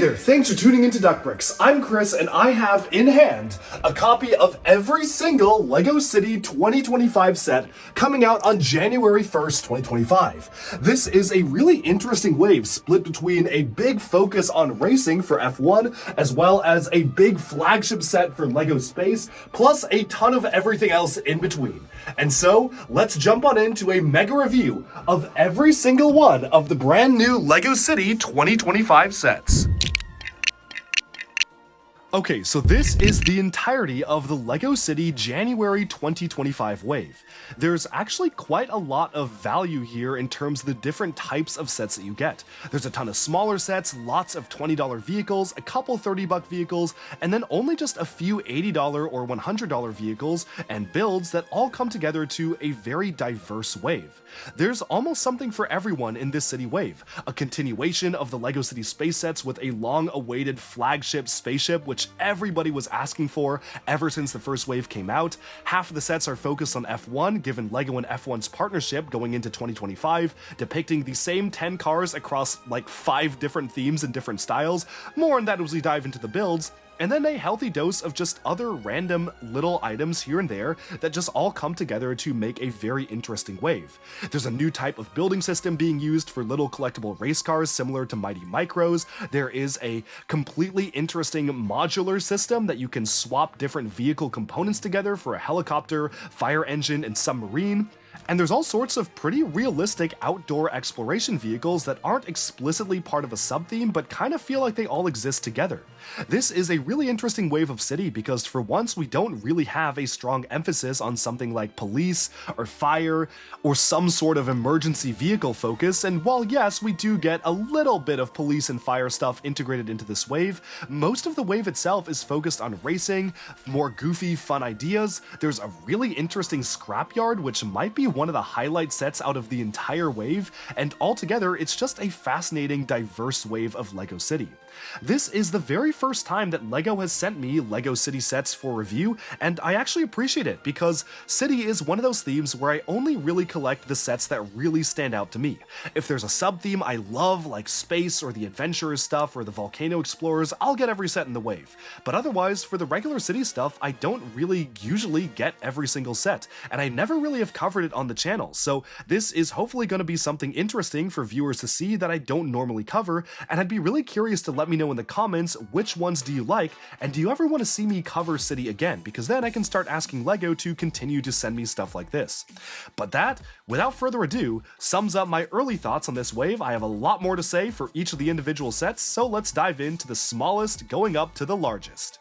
there, thanks for tuning into Duckbricks. I'm Chris and I have in hand a copy of every single LEGO City 2025 set coming out on January 1st, 2025. This is a really interesting wave split between a big focus on racing for F1 as well as a big flagship set for LEGO Space, plus a ton of everything else in between. And so, let's jump on into a mega review of every single one of the brand new LEGO City 2025 sets. Okay, so this is the entirety of the LEGO City January 2025 wave. There's actually quite a lot of value here in terms of the different types of sets that you get. There's a ton of smaller sets, lots of $20 vehicles, a couple $30 vehicles, and then only just a few $80 or $100 vehicles and builds that all come together to a very diverse wave. There's almost something for everyone in this city wave. A continuation of the LEGO City space sets with a long-awaited flagship spaceship, which everybody was asking for ever since the first wave came out. Half of the sets are focused on F1, given LEGO and F1's partnership going into 2025, depicting the same 10 cars across like 5 different themes and different styles. More on that as we dive into the builds. And then a healthy dose of just other random little items here and there that just all come together to make a very interesting wave. There's a new type of building system being used for little collectible race cars similar to Mighty Micros. There is a completely interesting modular system that you can swap different vehicle components together for a helicopter, fire engine, and submarine. And there's all sorts of pretty realistic outdoor exploration vehicles that aren't explicitly part of a sub-theme, but kind of feel like they all exist together. This is a really interesting wave of city because for once we don't really have a strong emphasis on something like police or fire or some sort of emergency vehicle focus, and while yes, we do get a little bit of police and fire stuff integrated into this wave, most of the wave itself is focused on racing, more goofy, fun ideas. There's a really interesting Scrapyard, which might be one of the highlight sets out of the entire wave, and altogether it's just a fascinating, diverse wave of LEGO City. This is the very first time that LEGO has sent me LEGO City sets for review, and I actually appreciate it because City is one of those themes where I only really collect the sets that really stand out to me. If there's a sub-theme I love, like space or the adventurers stuff or the volcano explorers, I'll get every set in the wave. But otherwise, for the regular City stuff, I don't really usually get every single set, and I never really have covered it on the channel, so this is hopefully going to be something interesting for viewers to see that I don't normally cover, and I'd be really curious to let me know in the comments which ones do you like, and do you ever want to see me cover City again, because then I can start asking LEGO to continue to send me stuff like this. But that, without further ado, sums up my early thoughts on this wave. I have a lot more to say for each of the individual sets, so let's dive into the smallest going up to the largest.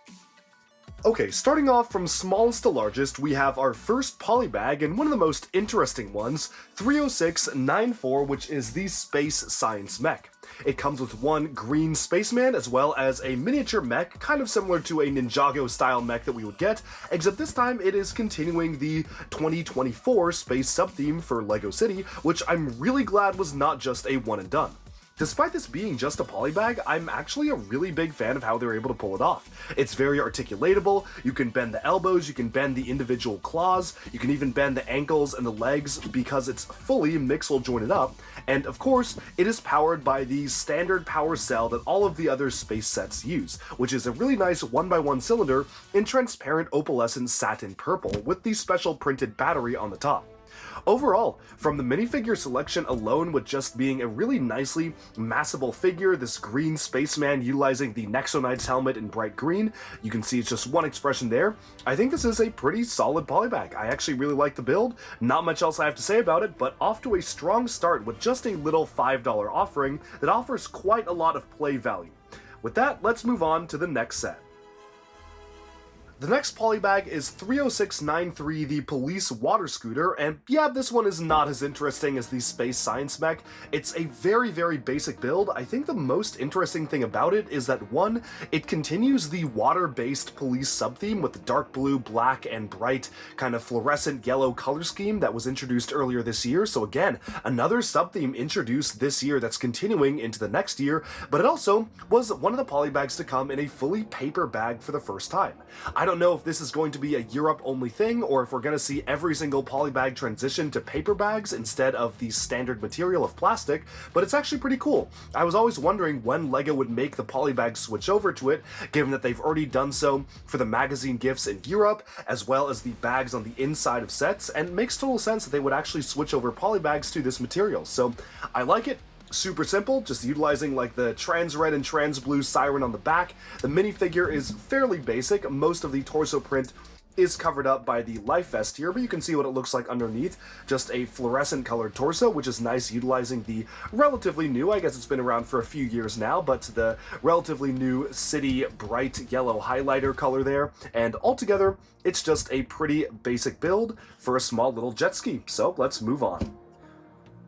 Okay, starting off from smallest to largest, we have our first polybag, and one of the most interesting ones, 30694, which is the Space Science Mech. It comes with one green spaceman as well as a miniature mech, kind of similar to a Ninjago style mech that we would get, except this time it is continuing the 2024 space sub-theme for LEGO City, which I'm really glad was not just a one and done. Despite this being just a polybag, I'm actually a really big fan of how they're able to pull it off. It's very articulatable, you can bend the elbows, you can bend the individual claws, you can even bend the ankles and the legs because it's fully mixel jointed up, and of course, it is powered by the standard power cell that all of the other space sets use, which is a really nice 1x1 cylinder in transparent opalescent satin purple with the special printed battery on the top. Overall, from the minifigure selection alone, with just being a really nicely massable figure, this green spaceman utilizing the Nexonites helmet in bright green, you can see it's just one expression there, I think this is a pretty solid polybag. I actually really like the build, not much else I have to say about it, but off to a strong start with just a little $5 offering that offers quite a lot of play value. With that, let's move on to the next set. The next polybag is 30693, the Police Water Scooter, and yeah, this one is not as interesting as the Space Science Mech. It's a very, very basic build. I think the most interesting thing about it is that, one, it continues the water-based police sub-theme with the dark blue, black, and bright kind of fluorescent yellow color scheme that was introduced earlier this year. So again, another sub-theme introduced this year that's continuing into the next year, but it also was one of the polybags to come in a fully paper bag for the first time. I don't don't know if this is going to be a Europe-only thing, or if we're going to see every single polybag transition to paper bags instead of the standard material of plastic, but it's actually pretty cool. I was always wondering when LEGO would make the polybag switch over to it, given that they've already done so for the magazine gifts in Europe, as well as the bags on the inside of sets, and it makes total sense that they would actually switch over polybags to this material. So I like it. Super simple, just utilizing like the trans red and trans blue siren on the back. The minifigure is fairly basic. Most of the torso print is covered up by the life vest here, but you can see what it looks like underneath. Just a fluorescent colored torso, which is nice, utilizing the relatively new, I guess it's been around for a few years now, but the relatively new city bright yellow highlighter color there. And altogether, it's just a pretty basic build for a small little jet ski. So let's move on.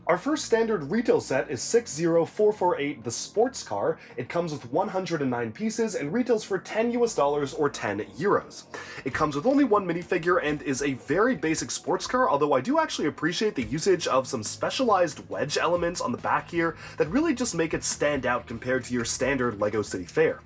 Our first standard retail set is 60448, the sports car. It comes with 109 pieces and retails for $10 or 10 euros. It comes with only one minifigure and is a very basic sports car, although I do actually appreciate the usage of some specialized wedge elements on the back here that really just make it stand out compared to your standard LEGO City fare.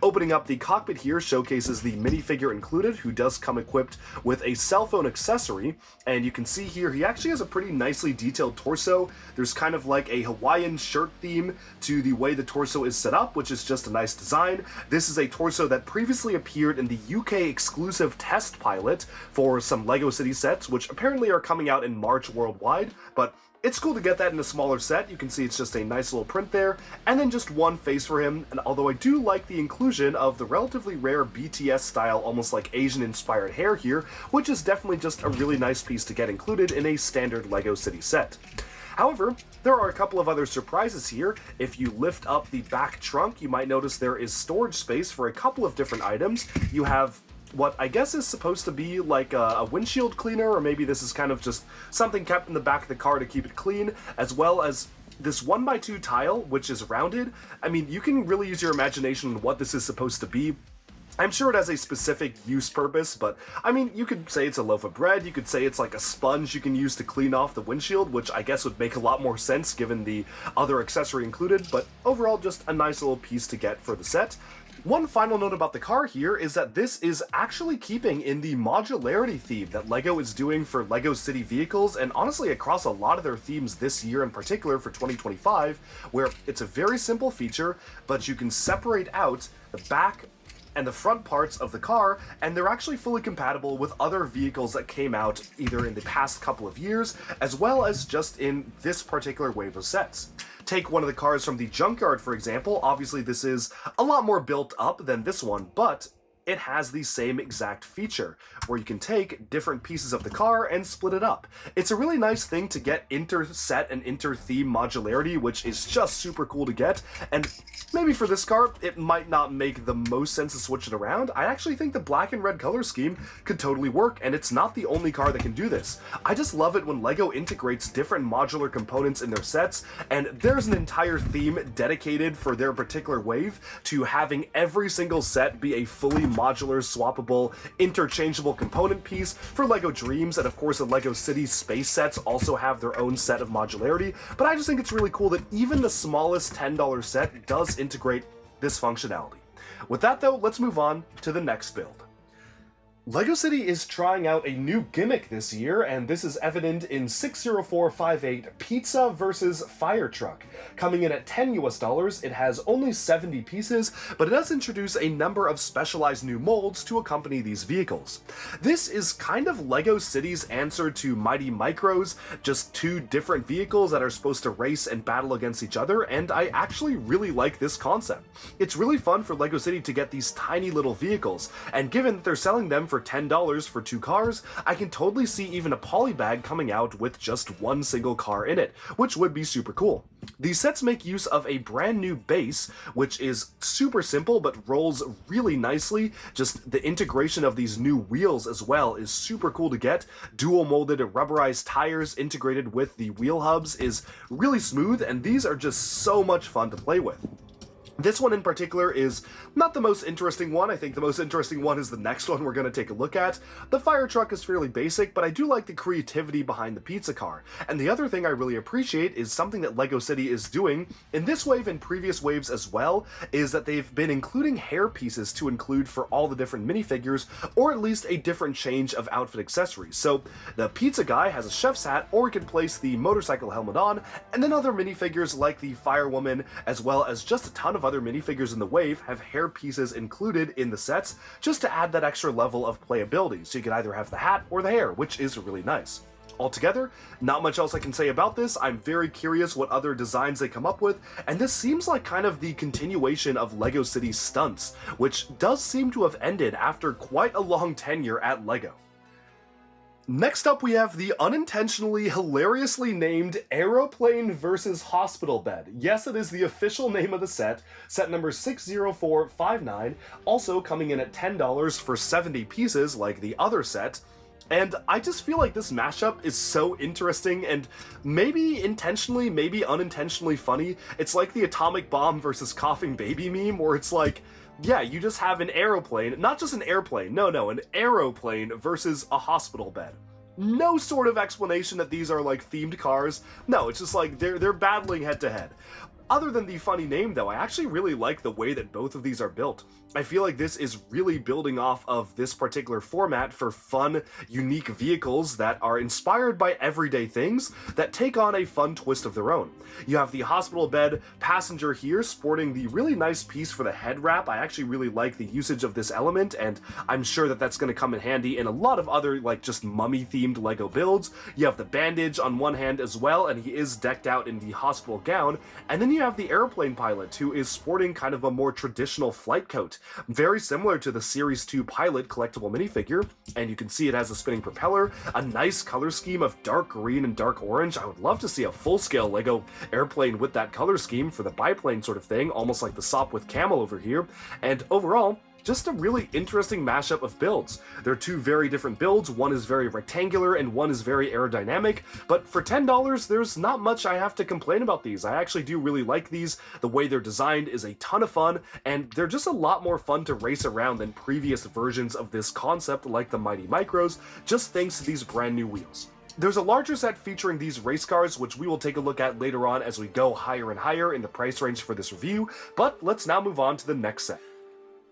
Opening up the cockpit here showcases the minifigure included, who does come equipped with a cell phone accessory, and you can see here he actually has a pretty nicely detailed torso. There's kind of like a Hawaiian shirt theme to the way the torso is set up, which is just a nice design. This is a torso that previously appeared in the UK exclusive test pilot for some LEGO City sets, which apparently are coming out in March worldwide, but it's cool to get that in a smaller set. You can see it's just a nice little print there, and then just one face for him. And although I do like the inclusion of the relatively rare BTS style, almost like Asian inspired hair here, which is definitely just a really nice piece to get included in a standard LEGO City set. However, there are a couple of other surprises here. If you lift up the back trunk, you might notice there is storage space for a couple of different items. You have what I guess is supposed to be like a windshield cleaner, or maybe this is kind of just something kept in the back of the car to keep it clean, as well as this 1x2 tile, which is rounded. I mean, you can really use your imagination on what this is supposed to be. I'm sure it has a specific use purpose, but I mean, you could say it's a loaf of bread, you could say it's like a sponge you can use to clean off the windshield, which I guess would make a lot more sense given the other accessory included, but overall just a nice little piece to get for the set. One final note about the car here is that this is actually keeping in the modularity theme that LEGO is doing for LEGO City vehicles, and honestly across a lot of their themes this year in particular for 2025, where it's a very simple feature, but you can separate out the back and the front parts of the car, and they're actually fully compatible with other vehicles that came out either in the past couple of years, as well as just in this particular wave of sets. Take one of the cars from the junkyard, for example. Obviously, this is a lot more built up than this one, but it has the same exact feature, where you can take different pieces of the car and split it up. It's a really nice thing to get inter-set and inter-theme modularity, which is just super cool to get, and maybe for this car, it might not make the most sense to switch it around. I actually think the black and red color scheme could totally work, and it's not the only car that can do this. I just love it when LEGO integrates different modular components in their sets, and there's an entire theme dedicated for their particular wave to having every single set be a fully modular, swappable, interchangeable component piece. For LEGO Dreams, and of course the LEGO City space sets also have their own set of modularity, but I just think it's really cool that even the smallest $10 set does integrate this functionality. With that though, let's move on to the next build. LEGO City is trying out a new gimmick this year, and this is evident in 60458 Pizza vs. Fire Truck. Coming in at $10, it has only 70 pieces, but it does introduce a number of specialized new molds to accompany these vehicles. This is kind of LEGO City's answer to Mighty Micros, just two different vehicles that are supposed to race and battle against each other, and I actually really like this concept. It's really fun for LEGO City to get these tiny little vehicles, and given that they're selling them for $10 for two cars, I can totally see even a polybag coming out with just one single car in it, which would be super cool. These sets make use of a brand new base, which is super simple but rolls really nicely. Just the integration of these new wheels as well is super cool to get. Dual molded rubberized tires integrated with the wheel hubs is really smooth, and these are just so much fun to play with. This one in particular is not the most interesting one. I think the most interesting one is the next one we're going to take a look at. The fire truck is fairly basic, but I do like the creativity behind the pizza car. And the other thing I really appreciate is something that LEGO City is doing in this wave and previous waves as well, is that they've been including hair pieces to include for all the different minifigures, or at least a different change of outfit accessories. So the pizza guy has a chef's hat, or he can place the motorcycle helmet on, and then other minifigures like the firewoman, as well as just a ton of other minifigures in the wave, have hair pieces included in the sets just to add that extra level of playability. So you can either have the hat or the hair, which is really nice. Altogether, not much else I can say about this. I'm very curious what other designs they come up with, and this seems like kind of the continuation of LEGO City Stunts, which does seem to have ended after quite a long tenure at LEGO. Next up, we have the unintentionally hilariously named Aeroplane vs. Hospital Bed. Yes, it is the official name of the set number 60459, also coming in at $10 for 70 pieces like the other set. And I just feel like this mashup is so interesting and maybe intentionally, maybe unintentionally funny. It's like the atomic bomb versus coughing baby meme, where it's like, yeah, you just have an aeroplane, not just an airplane, no, an aeroplane versus a hospital bed. No sort of explanation that these are like themed cars. No, it's just like they're battling head to head. Other than the funny name though, I actually really like the way that both of these are built. I feel like this is really building off of this particular format for fun, unique vehicles that are inspired by everyday things that take on a fun twist of their own. You have the hospital bed passenger here sporting the really nice piece for the head wrap. I actually really like the usage of this element, and I'm sure that that's going to come in handy in a lot of other like just mummy themed LEGO builds. You have the bandage on one hand as well, and he is decked out in the hospital gown, and then you have the airplane pilot who is sporting kind of a more traditional flight coat. Very similar to the Series 2 pilot collectible minifigure, and you can see it has a spinning propeller, a nice color scheme of dark green and dark orange. I would love to see a full-scale LEGO airplane with that color scheme for the biplane sort of thing, almost like the SOP with Camel over here, and overall, just a really interesting mashup of builds. They're two very different builds, one is very rectangular and one is very aerodynamic, but for $10 there's not much I have to complain about these. I actually do really like these. The way they're designed is a ton of fun, and they're just a lot more fun to race around than previous versions of this concept like the Mighty Micros, just thanks to these brand new wheels. There's a larger set featuring these race cars, which we will take a look at later on as we go higher and higher in the price range for this review, but let's now move on to the next set.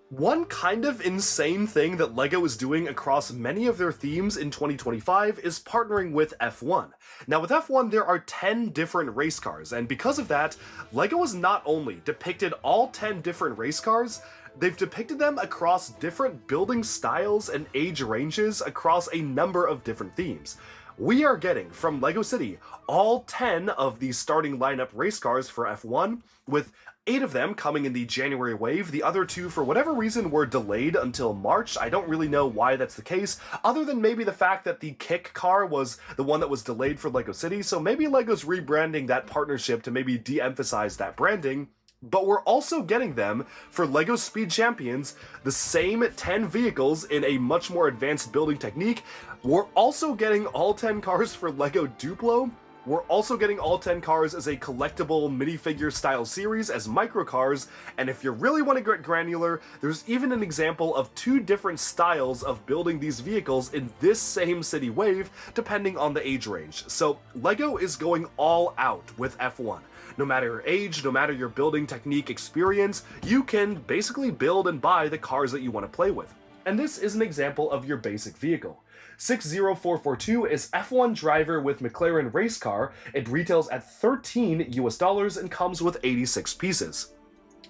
One kind of insane thing that LEGO is doing across many of their themes in 2025 is partnering with F1. Now with F1 there are 10 different race cars, and because of that, LEGO has not only depicted all 10 different race cars, they've depicted them across different building styles and age ranges across a number of different themes. We are getting from LEGO City all 10 of the starting lineup race cars for F1, with 8 of them coming in the January wave. The other 2, for whatever reason, were delayed until March. I don't really know why that's the case, other than maybe the fact that the Kick car was the one that was delayed for LEGO City, so maybe LEGO's rebranding that partnership to maybe de-emphasize that branding. But we're also getting them for LEGO Speed Champions, the same 10 vehicles in a much more advanced building technique. We're also getting all 10 cars for LEGO Duplo. We're also getting all 10 cars as a collectible minifigure style series as micro cars, and if you really want to get granular, there's even an example of 2 different styles of building these vehicles in this same city wave, depending on the age range. So LEGO is going all out with F1. No matter your age, no matter your building technique experience, you can basically build and buy the cars that you want to play with. And this is an example of your basic vehicle. 60442 is F1 driver with McLaren race car. It retails at $13 US and comes with 86 pieces.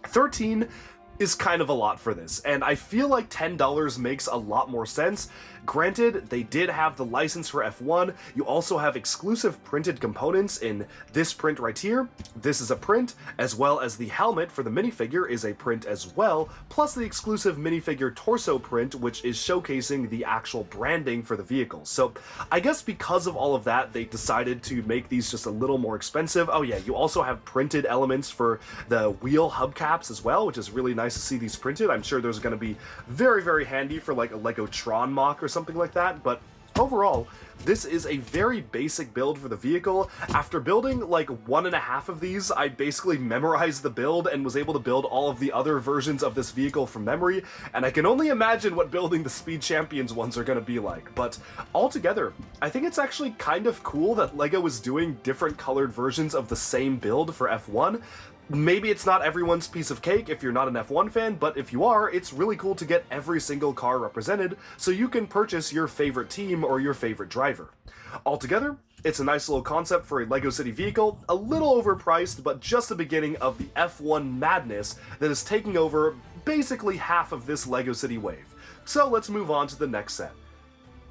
13 is kind of a lot for this, and I feel like $10 makes a lot more sense. Granted, they did have the license for F1, you also have exclusive printed components in this print right here. This is a print, as well as the helmet for the minifigure is a print as well, plus the exclusive minifigure torso print, which is showcasing the actual branding for the vehicle. So I guess because of all of that, they decided to make these just a little more expensive. Oh yeah, you also have printed elements for the wheel hubcaps as well, which is really nice to see these printed. I'm sure there's going to be very, very handy for like a LEGO Tron mock or something like that, but overall, this is a very basic build for the vehicle. After building like 1.5 of these, I basically memorized the build and was able to build all of the other versions of this vehicle from memory, and I can only imagine what building the Speed Champions ones are going to be like. But altogether, I think it's actually kind of cool that LEGO is doing different colored versions of the same build for F1. Maybe it's not everyone's piece of cake if you're not an F1 fan, but if you are, it's really cool to get every single car represented so you can purchase your favorite team or your favorite driver. Altogether, it's a nice little concept for a LEGO City vehicle, a little overpriced, but just the beginning of the F1 madness that is taking over basically half of this LEGO City wave. So let's move on to the next set.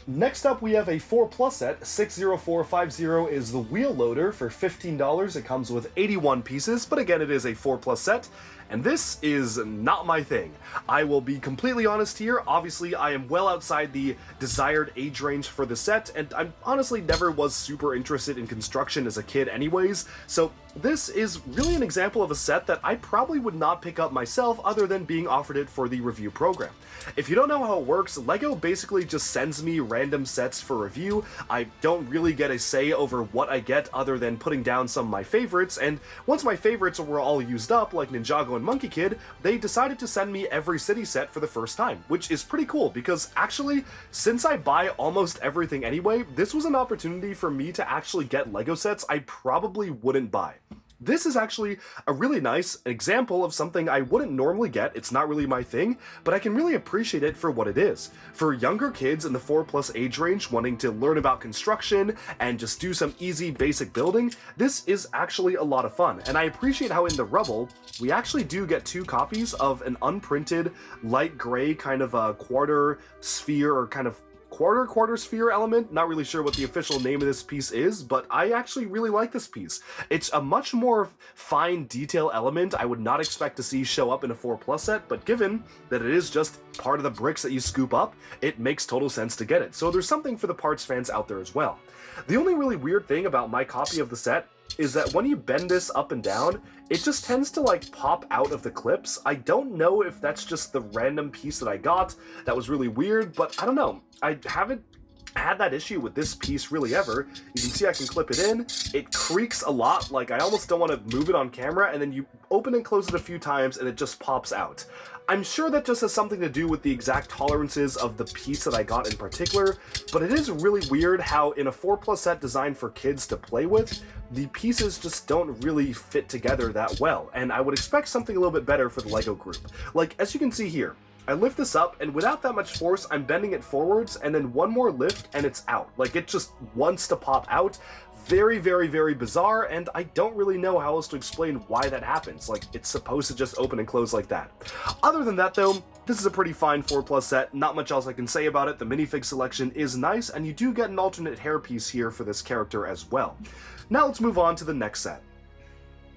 Next up, we have a 4+ set. 60450 is the wheel loader for $15. It comes with 81 pieces, but again, it is a 4+ set. And this is not my thing. I will be completely honest here. Obviously, I am well outside the desired age range for the set, and I honestly never was super interested in construction as a kid anyways, so this is really an example of a set that I probably would not pick up myself other than being offered it for the review program. If you don't know how it works, LEGO basically just sends me random sets for review. I don't really get a say over what I get other than putting down some of my favorites, and once my favorites were all used up, like Ninjago and Monkey Kid, they decided to send me every city set for the first time, which is pretty cool because actually, since I buy almost everything anyway, this was an opportunity for me to actually get LEGO sets I probably wouldn't buy. This is actually a really nice example of something I wouldn't normally get. It's not really my thing, but I can really appreciate it for what it is. For younger kids in the 4+ age range wanting to learn about construction and just do some easy basic building, this is actually a lot of fun. And I appreciate how in the Rubble, we actually do get 2 copies of an unprinted light gray kind of a quarter sphere or kind of quarter sphere element. Not really sure what the official name of this piece is, but I actually really like this piece. It's a much more fine detail element I would not expect to see show up in a 4+ set, but given that it is just part of the bricks that you scoop up, it makes total sense to get it. So there's something for the parts fans out there as well. The only really weird thing about my copy of the set is that when you bend this up and down, it just tends to like pop out of the clips. I don't know if that's just the random piece that I got that was really weird, but I don't know. I haven't had that issue with this piece really ever. You can see I can clip it in. It creaks a lot, like I almost don't want to move it on camera, and then you open and close it a few times and it just pops out. I'm sure that just has something to do with the exact tolerances of the piece that I got in particular, but it is really weird how in a 4+ set designed for kids to play with, the pieces just don't really fit together that well, and I would expect something a little bit better for the LEGO group. Like, as you can see here, I lift this up, and without that much force, I'm bending it forwards, and then one more lift, and it's out. Like, it just wants to pop out. Very, very, very bizarre, and I don't really know how else to explain why that happens. Like, it's supposed to just open and close like that. Other than that, though, this is a pretty fine 4+ set. Not much else I can say about it. The minifig selection is nice, and you do get an alternate hairpiece here for this character as well. Now let's move on to the next set.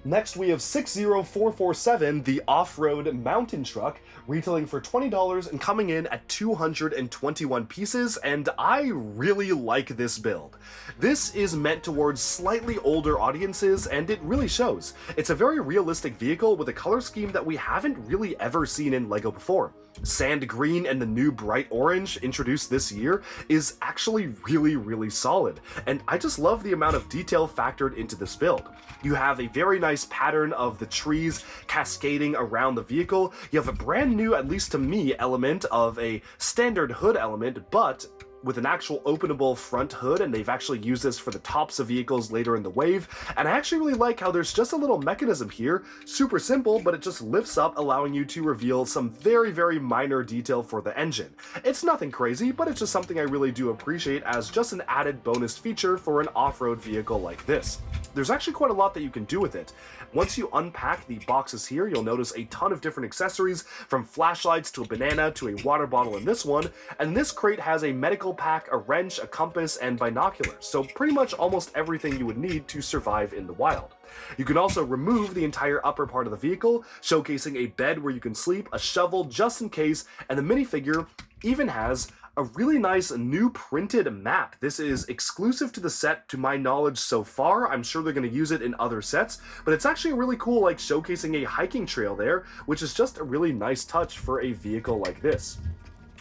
Next, we have 60447, the off-road mountain truck, retailing for $20 and coming in at 221 pieces, and I really like this build. This is meant towards slightly older audiences, and it really shows. It's a very realistic vehicle with a color scheme that we haven't really ever seen in LEGO before. Sand green and the new bright orange introduced this year is actually really, really solid, and I just love the amount of detail factored into this build. You have a very nice pattern of the trees cascading around the vehicle. You have a brand new, at least to me, element of a standard hood element, but with an actual openable front hood, and they've actually used this for the tops of vehicles later in the wave, and I actually really like how there's just a little mechanism here, super simple, but it just lifts up, allowing you to reveal some very, very minor detail for the engine. It's nothing crazy, but it's just something I really do appreciate as just an added bonus feature for an off-road vehicle like this. There's actually quite a lot that you can do with it. Once you unpack the boxes here, you'll notice a ton of different accessories, from flashlights to a banana to a water bottle in this one, and this crate has a medical pack, a wrench, a compass, and binoculars, so pretty much almost everything you would need to survive in the wild. You can also remove the entire upper part of the vehicle, showcasing a bed where you can sleep, a shovel just in case, and the minifigure even has a really nice new printed map. This is exclusive to the set to my knowledge so far. I'm sure they're going to use it in other sets, but it's actually really cool, like showcasing a hiking trail there, which is just a really nice touch for a vehicle like this.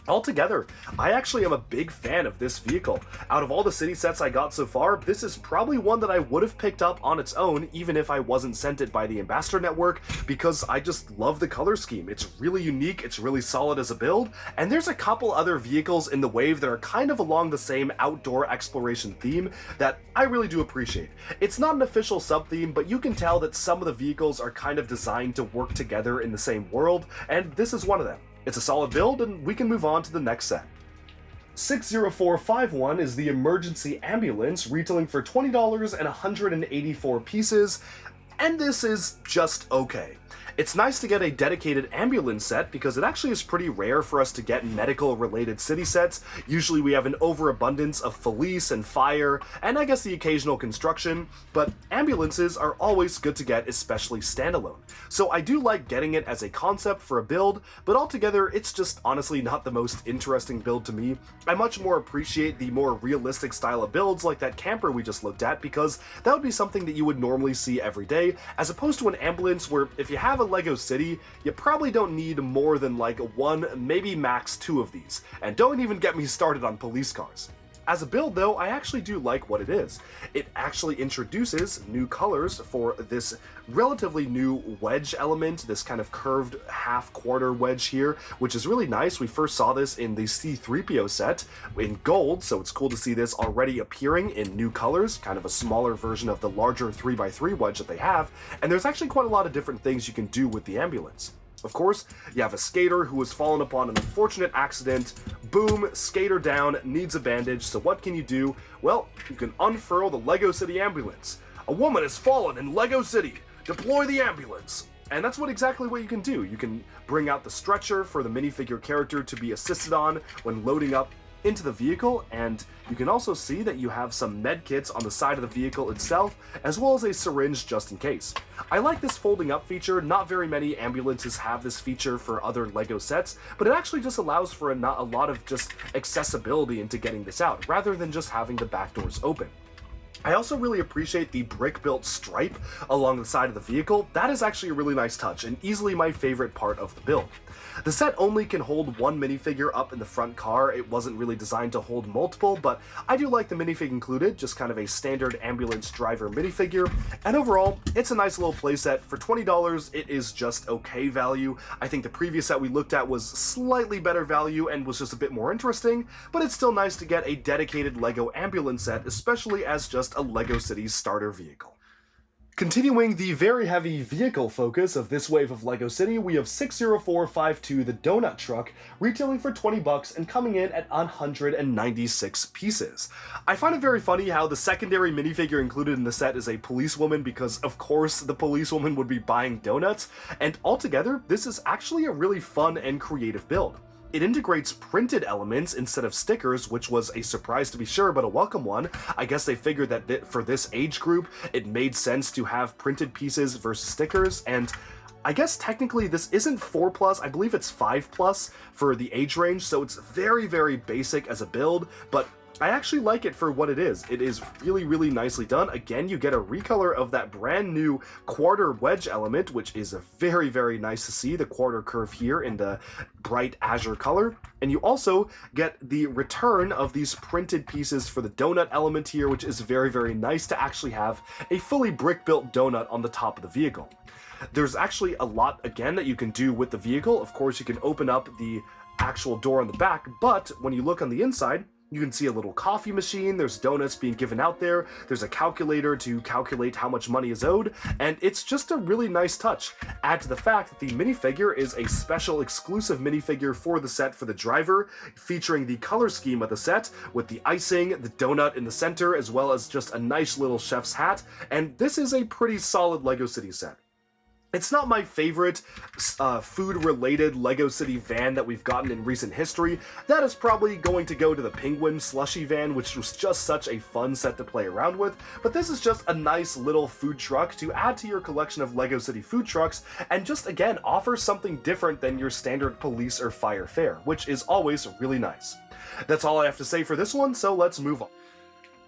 Altogether, I actually am a big fan of this vehicle. Out of all the city sets I got so far, this is probably one that I would have picked up on its own even if I wasn't sent it by the Ambassador Network, because I just love the color scheme. It's really unique, it's really solid as a build, and there's a couple other vehicles in the wave that are kind of along the same outdoor exploration theme that I really do appreciate. It's not an official sub-theme, but you can tell that some of the vehicles are kind of designed to work together in the same world, and this is one of them. It's a solid build, and we can move on to the next set. 60451 is the emergency ambulance, retailing for $20 and 184 pieces, and this is just okay. It's nice to get a dedicated ambulance set because it actually is pretty rare for us to get medical related city sets. Usually we have an overabundance of police and fire, and I guess the occasional construction, but ambulances are always good to get, especially standalone. So I do like getting it as a concept for a build, but altogether it's just honestly not the most interesting build to me. I much more appreciate the more realistic style of builds like that camper we just looked at, because that would be something that you would normally see every day, as opposed to an ambulance where if you have a Lego city, you probably don't need more than like one, maybe max two of these. And don't even get me started on police cars. As a build though, I actually do like what it is. It actually introduces new colors for this relatively new wedge element, this kind of curved half-quarter wedge here, which is really nice. We first saw this in the C-3PO set in gold, so it's cool to see this already appearing in new colors, kind of a smaller version of the larger 3x3 wedge that they have, and there's actually quite a lot of different things you can do with the ambulance. Of course, you have a skater who has fallen upon an unfortunate accident. Boom, skater down, needs a bandage, so what can you do? Well, you can unfurl the Lego City ambulance. A woman has fallen in Lego City. Deploy the ambulance. And that's exactly what you can do. You can bring out the stretcher for the minifigure character to be assisted on when loading up into the vehicle, and you can also see that you have some med kits on the side of the vehicle itself, as well as a syringe just in case. I like this folding up feature. Not very many ambulances have this feature for other Lego sets, but it actually just allows for a lot of just accessibility into getting this out, rather than just having the back doors open. I also really appreciate the brick-built stripe along the side of the vehicle. That is actually a really nice touch, and easily my favorite part of the build. The set only can hold one minifigure up in the front car. It wasn't really designed to hold multiple, but I do like the minifig included, just kind of a standard ambulance driver minifigure, and overall, it's a nice little playset. For $20, it is just okay value. I think the previous set we looked at was slightly better value and was just a bit more interesting, but it's still nice to get a dedicated Lego ambulance set, especially as just a Lego City starter vehicle. Continuing the very heavy vehicle focus of this wave of Lego City, we have 60452, the Donut Truck, retailing for $20 and coming in at 196 pieces. I find it very funny how the secondary minifigure included in the set is a policewoman, because of course the policewoman would be buying donuts, and altogether this is actually a really fun and creative build. It integrates printed elements instead of stickers, which was a surprise to be sure, but a welcome one. I guess they figured that for this age group, it made sense to have printed pieces versus stickers, and I guess technically this isn't 4+, I believe it's 5+ for the age range, so it's very, very basic as a build, but I actually like it for what it is. It is really, really nicely done. Again, you get a recolor of that brand new quarter wedge element, which is very, very nice to see, the quarter curve here in the bright azure color. And you also get the return of these printed pieces for the donut element here, which is very, very nice to actually have a fully brick-built donut on the top of the vehicle. There's actually a lot, again, that you can do with the vehicle. Of course, you can open up the actual door on the back, but when you look on the inside, you can see a little coffee machine, there's donuts being given out there, there's a calculator to calculate how much money is owed, and it's just a really nice touch. Add to the fact that the minifigure is a special exclusive minifigure for the set for the driver, featuring the color scheme of the set, with the icing, the donut in the center, as well as just a nice little chef's hat, and this is a pretty solid Lego City set. It's not my favorite food-related Lego City van that we've gotten in recent history. That is probably going to go to the Penguin Slushy van, which was just such a fun set to play around with, but this is just a nice little food truck to add to your collection of Lego City food trucks, and just again offer something different than your standard police or fire fare, which is always really nice. That's all I have to say for this one, so let's move on.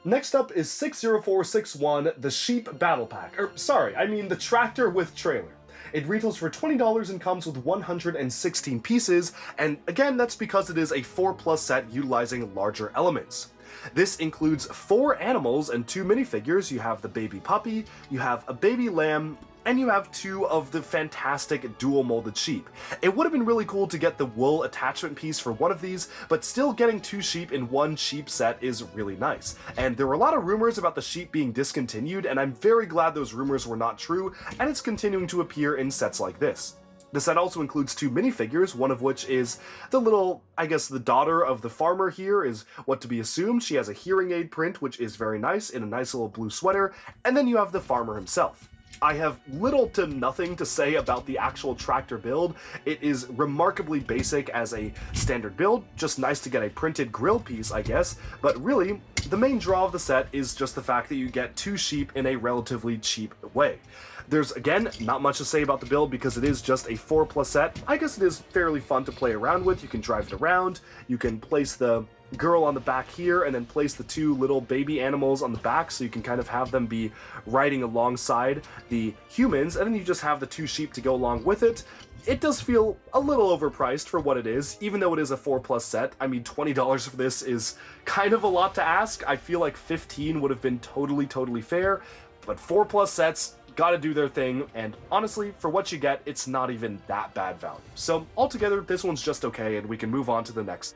Next up is 60461, the Sheep Battle Pack. The tractor with trailer. It retails for $20 and comes with 116 pieces, and again, that's because it is a 4+ set utilizing larger elements. This includes 4 animals and 2 minifigures. You have the baby puppy, you have a baby lamb, and you have 2 of the fantastic dual molded sheep. It would have been really cool to get the wool attachment piece for one of these, but still getting 2 sheep in one sheep set is really nice. And there were a lot of rumors about the sheep being discontinued, and I'm very glad those rumors were not true, and it's continuing to appear in sets like this. The set also includes 2 minifigures, one of which is the little, I guess the daughter of the farmer here is what to be assumed. She has a hearing aid print, which is very nice, in a nice little blue sweater, and then you have the farmer himself. I have little to nothing to say about the actual tractor build. It is remarkably basic as a standard build, just nice to get a printed grill piece, I guess, but really, the main draw of the set is just the fact that you get 2 sheep in a relatively cheap way. There's, again, not much to say about the build because it is just a 4+ set. I guess it is fairly fun to play around with. You can drive it around, you can place the girl on the back here and then place the 2 little baby animals on the back so you can kind of have them be riding alongside the humans, and then you just have the 2 sheep to go along with it. It does feel a little overpriced for what it is, even though it is a 4+ set. I mean, $20 for this is kind of a lot to ask. I feel like 15 would have been totally fair, but 4+ sets gotta do their thing, and honestly, for what you get, it's not even that bad value. So altogether, this one's just okay, and we can move on to the next.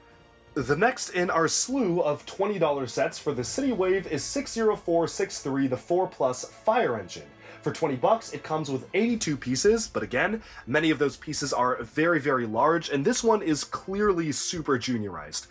The next in our slew of $20 sets for the City Wave is 60463, the 4+ Fire Engine. For 20 bucks, it comes with 82 pieces, but again, many of those pieces are very large, and this one is clearly super juniorized.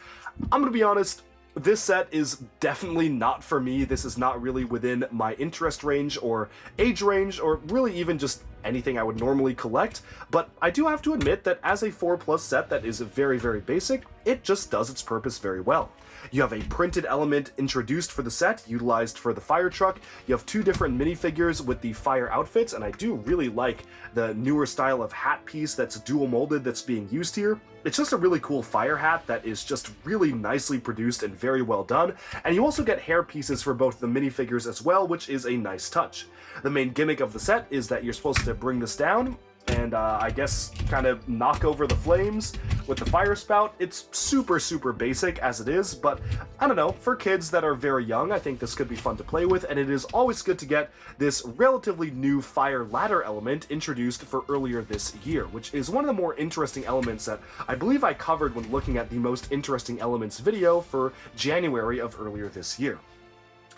I'm gonna be honest, this set is definitely not for me. This is not really within my interest range or age range or really even just anything I would normally collect, but I do have to admit that as a 4+ set that is very basic, it just does its purpose very well. You have a printed element introduced for the set, utilized for the fire truck. You have 2 different minifigures with the fire outfits, and I do really like the newer style of hat piece that's dual molded that's being used here. It's just a really cool fire hat that is just really nicely produced and very well done, and you also get hair pieces for both the minifigures as well, which is a nice touch. The main gimmick of the set is that you're supposed to bring this down and I guess kind of knock over the flames with the fire spout. It's super basic as it is, but I don't know, for kids that are very young, I think this could be fun to play with, and it is always good to get this relatively new fire ladder element introduced for earlier this year, which is one of the more interesting elements that I believe I covered when looking at the most interesting elements video for January of earlier this year.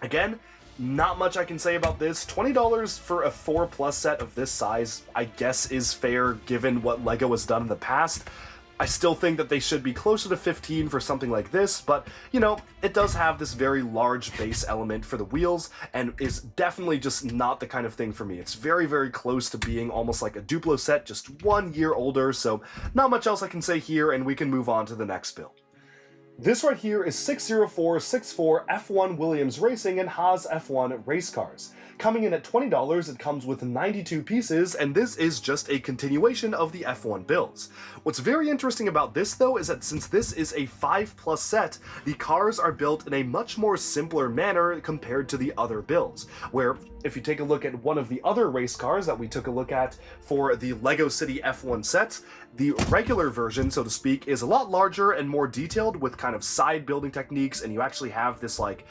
Again, not much I can say about this. $20 for a 4+ set of this size, I guess, is fair given what LEGO has done in the past. I still think that they should be closer to 15 for something like this, but, you know, it does have this very large base element for the wheels, and is definitely just not the kind of thing for me. It's very close to being almost like a Duplo set, just 1 year older, so not much else I can say here, and we can move on to the next build. This right here is 60464 F1 Williams Racing and Haas F1 race cars. Coming in at $20, it comes with 92 pieces, and this is just a continuation of the F1 builds. What's very interesting about this, though, is that since this is a 5+ set, the cars are built in a much more simpler manner compared to the other builds, where if you take a look at one of the other race cars that we took a look at for the LEGO City F1 sets, the regular version, so to speak, is a lot larger and more detailed with kind of side building techniques, and you actually have this like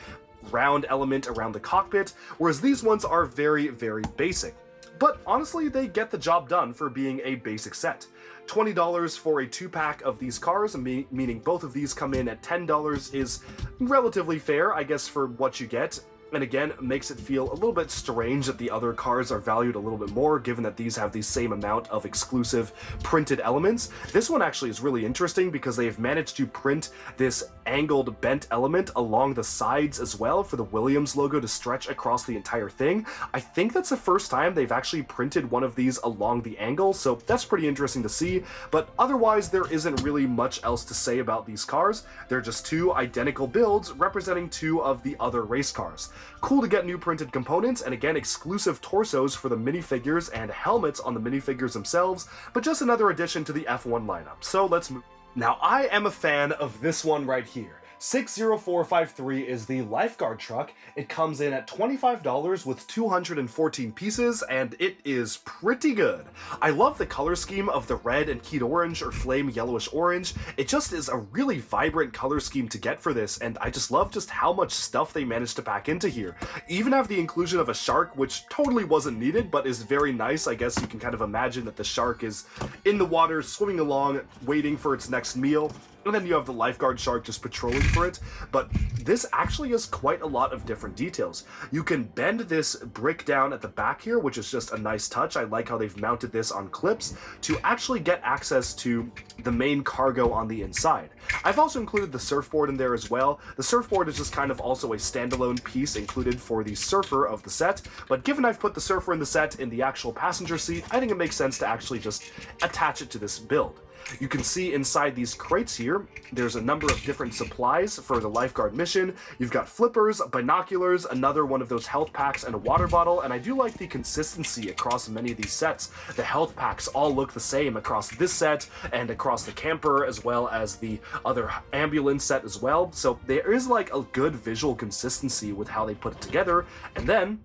round element around the cockpit, whereas these ones are very basic. But honestly, they get the job done for being a basic set. $20 for a 2-pack of these cars, meaning both of these come in at $10, is relatively fair, I guess, for what you get. And again, makes it feel a little bit strange that the other cars are valued a little bit more, given that these have the same amount of exclusive printed elements. This one actually is really interesting because they've managed to print this angled bent element along the sides as well for the Williams logo to stretch across the entire thing. I think that's the first time they've actually printed one of these along the angle, so that's pretty interesting to see. But otherwise, there isn't really much else to say about these cars. They're just 2 identical builds representing 2 of the other race cars. Cool to get new printed components, and again, exclusive torsos for the minifigures and helmets on the minifigures themselves, but just another addition to the F1 lineup. So let's move. Now, I am a fan of this one right here. 60453 is the Lifeguard Truck. It comes in at $25 with 214 pieces, and it is pretty good. I love the color scheme of the red and keyed orange or flame yellowish orange. It just is a really vibrant color scheme to get for this, and I just love just how much stuff they managed to pack into here. Even have the inclusion of a shark, which totally wasn't needed, but is very nice. I guess you can kind of imagine that the shark is in the water, swimming along, waiting for its next meal. And then you have the lifeguard shark just patrolling for it, but this actually has quite a lot of different details. You can bend this brick down at the back here, which is just a nice touch. I like how they've mounted this on clips to actually get access to the main cargo on the inside. I've also included the surfboard in there as well. The surfboard is just kind of also a standalone piece included for the surfer of the set, but given I've put the surfer in the set in the actual passenger seat, I think it makes sense to actually just attach it to this build. You can see inside these crates here, there's a number of different supplies for the lifeguard mission. You've got flippers, binoculars, another one of those health packs, and a water bottle, and I do like the consistency across many of these sets. The health packs all look the same across this set and across the camper, as well as the other ambulance set as well. So there is like a good visual consistency with how they put it together. And then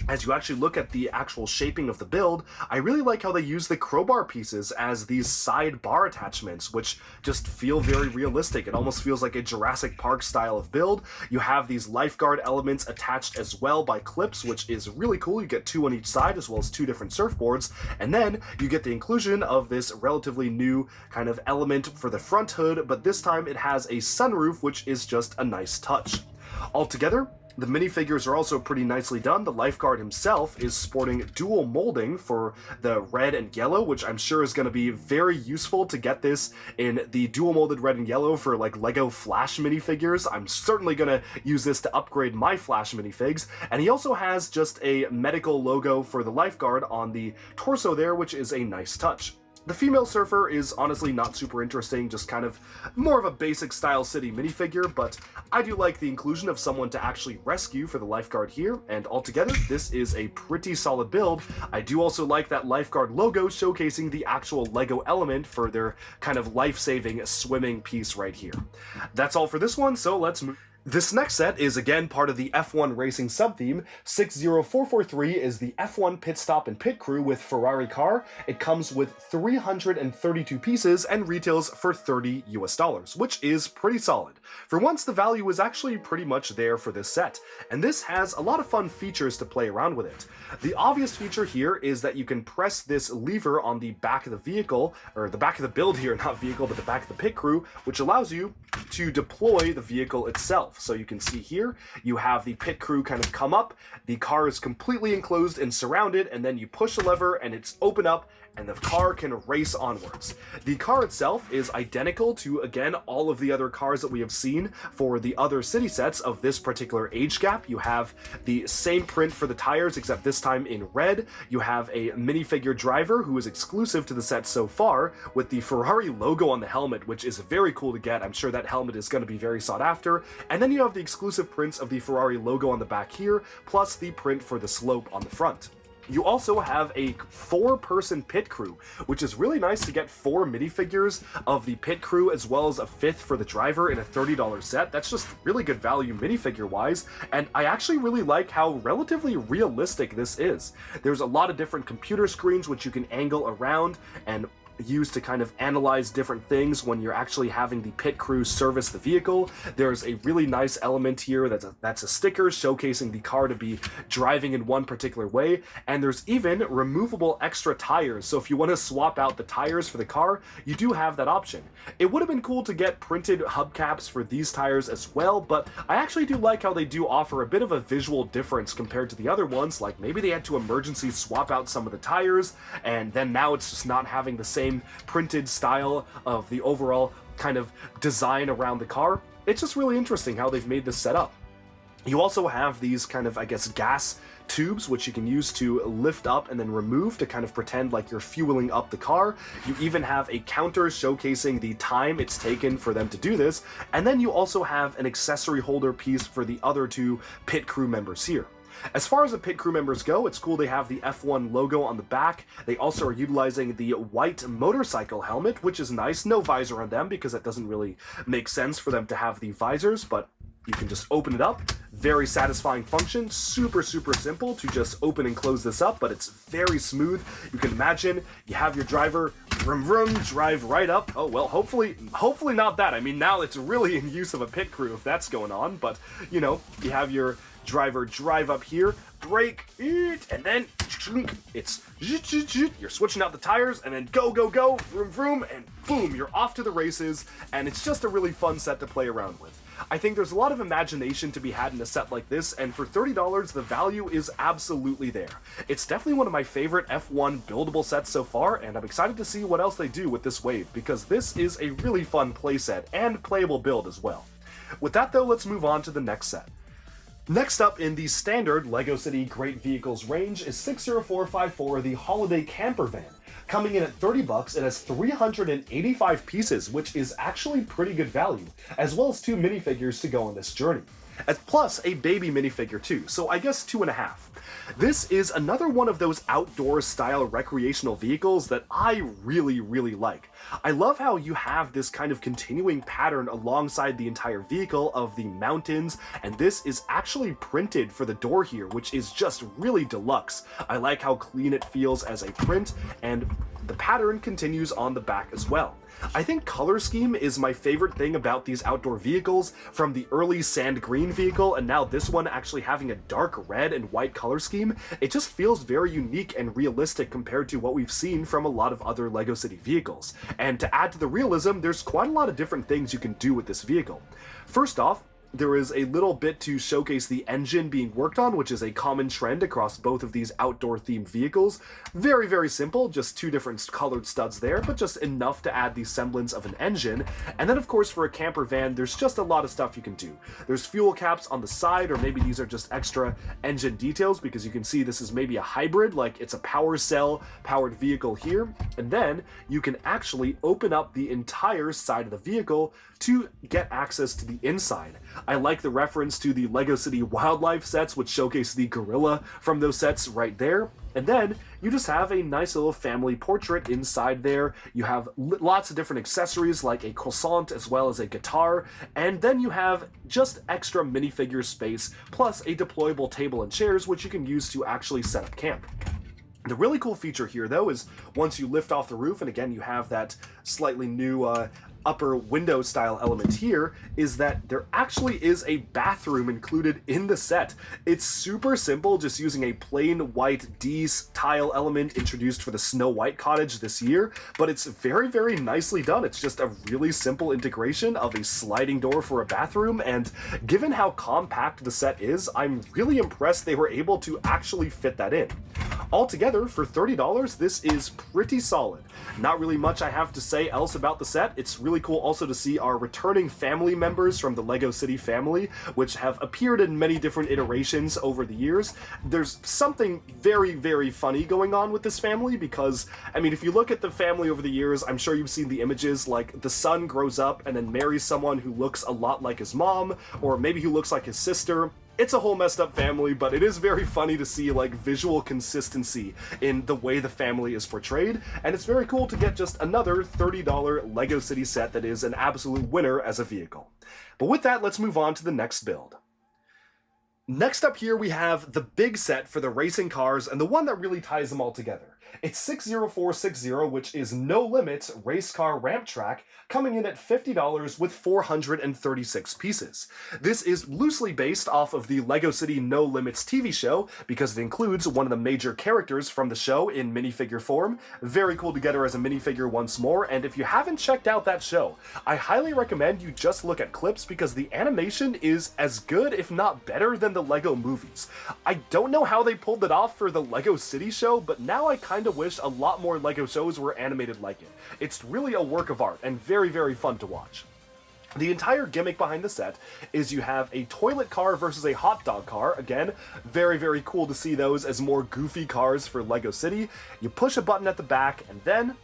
as you actually look at the actual shaping of the build, I really like how they use the crowbar pieces as these side bar attachments, which just feel very realistic. It almost feels like a Jurassic Park style of build. You have these lifeguard elements attached as well by clips, which is really cool. You get two on each side, as well as two different surfboards, and then you get the inclusion of this relatively new kind of element for the front hood, but this time it has a sunroof, which is just a nice touch. Altogether, the minifigures are also pretty nicely done. The lifeguard himself is sporting dual molding for the red and yellow, which I'm sure is going to be very useful to get this in the dual molded red and yellow for like Lego Flash minifigures. I'm certainly going to use this to upgrade my Flash minifigs. And he also has just a medical logo for the lifeguard on the torso there, which is a nice touch. The female surfer is honestly not super interesting, just kind of more of a basic style city minifigure, but I do like the inclusion of someone to actually rescue for the lifeguard here, and altogether, this is a pretty solid build. I do also like that lifeguard logo showcasing the actual Lego element for their kind of life-saving swimming piece right here. That's all for this one, so let's move. This next set is again part of the F1 racing sub-theme. 60443 is the F1 pit stop and pit crew with Ferrari car. It comes with 332 pieces and retails for $30 US, which is pretty solid. For once, the value is actually pretty much there for this set, and this has a lot of fun features to play around with it. The obvious feature here is that you can press this lever on the back of the vehicle, or the back of the build here, not vehicle, but the back of the pit crew, which allows you to deploy the vehicle itself. So you can see here, you have the pit crew kind of come up, the car is completely enclosed and surrounded, and then you push the lever and it's open up, and the car can race onwards. The car itself is identical to, again, all of the other cars that we have seen for the other city sets of this particular age gap. You have the same print for the tires, except this time in red. You have a minifigure driver who is exclusive to the set so far, with the Ferrari logo on the helmet, which is very cool to get. I'm sure that helmet is going to be very sought after. And then you have the exclusive prints of the Ferrari logo on the back here, plus the print for the slope on the front. You also have a 4-person pit crew, which is really nice to get 4 minifigures of the pit crew as well as a 5th for the driver in a $30 set. That's just really good value minifigure-wise, and I actually really like how relatively realistic this is. There's a lot of different computer screens which you can angle around and used to kind of analyze different things when you're actually having the pit crew service the vehicle. There's a really nice element here that's a sticker showcasing the car to be driving in one particular way, and there's even removable extra tires, so if you want to swap out the tires for the car, you do have that option. It would have been cool to get printed hubcaps for these tires as well, but I actually do like how they do offer a bit of a visual difference compared to the other ones. Like maybe they had to emergency swap out some of the tires, and then now it's just not having the same printed style of the overall kind of design around the car. It's just really interesting how they've made this setup. You also have these kind of, I guess, gas tubes which you can use to lift up and then remove to kind of pretend like you're fueling up the car. You even have a counter showcasing the time it's taken for them to do this, and then you also have an accessory holder piece for the other 2 pit crew members here. As far as the pit crew members go, it's cool they have the F1 logo on the back. They also are utilizing the white motorcycle helmet, which is nice. No visor on them because that doesn't really make sense for them to have the visors, but you can just open it up. Very satisfying function. Super, super simple to just open and close this up, but it's very smooth. You can imagine you have your driver vroom vroom drive right up. Oh well, hopefully not that. I mean, now it's really in use of a pit crew if that's going on, but you know, you have your driver drive up here, brake, and then it's you're switching out the tires, and then go, vroom vroom, and boom, you're off to the races, and it's just a really fun set to play around with. I think there's a lot of imagination to be had in a set like this, and for $30, the value is absolutely there. It's definitely one of my favorite F1 buildable sets so far, and I'm excited to see what else they do with this wave, because this is a really fun playset and playable build as well. With that though, let's move on to the next set. Next up in the standard LEGO City Great Vehicles range is 60454, the Holiday Camper Van. Coming in at $30, it has 385 pieces, which is actually pretty good value, as well as 2 minifigures to go on this journey. Plus a baby minifigure too, so I guess 2.5. This is another one of those outdoor style recreational vehicles that I really like. I love how you have this kind of continuing pattern alongside the entire vehicle of the mountains, and this is actually printed for the door here, which is just really deluxe. I like how clean it feels as a print, and the pattern continues on the back as well. I think color scheme is my favorite thing about these outdoor vehicles, from the early sand green vehicle and now this one actually having a dark red and white color scheme. It just feels very unique and realistic compared to what we've seen from a lot of other LEGO City vehicles. And to add to the realism, there's quite a lot of different things you can do with this vehicle. First off, there is a little bit to showcase the engine being worked on, which is a common trend across both of these outdoor themed vehicles. Very simple, just 2 different colored studs there, but just enough to add the semblance of an engine. And then of course for a camper van, there's just a lot of stuff you can do. There's fuel caps on the side, or maybe these are just extra engine details, because you can see this is maybe a hybrid, like it's a power cell powered vehicle here. And then you can actually open up the entire side of the vehicle to get access to the inside. I like the reference to the LEGO City Wildlife sets, which showcase the gorilla from those sets right there. And then you just have a nice little family portrait inside there. You have lots of different accessories like a croissant as well as a guitar. And then you have just extra minifigure space plus a deployable table and chairs, which you can use to actually set up camp. The really cool feature here though is once you lift off the roof, and again you have that slightly new upper window style element here, is that there actually is a bathroom included in the set. It's super simple, just using a plain white D tile element introduced for the Snow White cottage this year, but it's very nicely done. It's just a really simple integration of a sliding door for a bathroom, and given how compact the set is, I'm really impressed they were able to actually fit that in. Altogether, for $30, this is pretty solid. Not really much I have to say else about the set. It's really cool also to see our returning family members from the LEGO City family, which have appeared in many different iterations over the years. There's something very funny going on with this family, because, I mean, if you look at the family over the years, I'm sure you've seen the images, like the son grows up and then marries someone who looks a lot like his mom, or maybe who looks like his sister. It's a whole messed up family, but it is very funny to see like visual consistency in the way the family is portrayed, and it's very cool to get just another $30 LEGO City set that is an absolute winner as a vehicle. But with that, let's move on to the next build. Next up here we have the big set for the racing cars, and the one that really ties them all together. It's 60460, which is No Limits Race Car Ramp Track, coming in at $50 with 436 pieces. This is loosely based off of the LEGO City No Limits TV show, because it includes one of the major characters from the show in minifigure form. Very cool to get her as a minifigure once more, and if you haven't checked out that show, I highly recommend you just look at clips, because the animation is as good, if not better, than the LEGO movies. I don't know how they pulled it off for the LEGO City show, but now I kind of wish a lot more LEGO shows were animated like it. It's really a work of art, and very fun to watch. The entire gimmick behind the set is you have a toilet car versus a hot dog car. Again, very cool to see those as more goofy cars for LEGO City. You push a button at the back, and then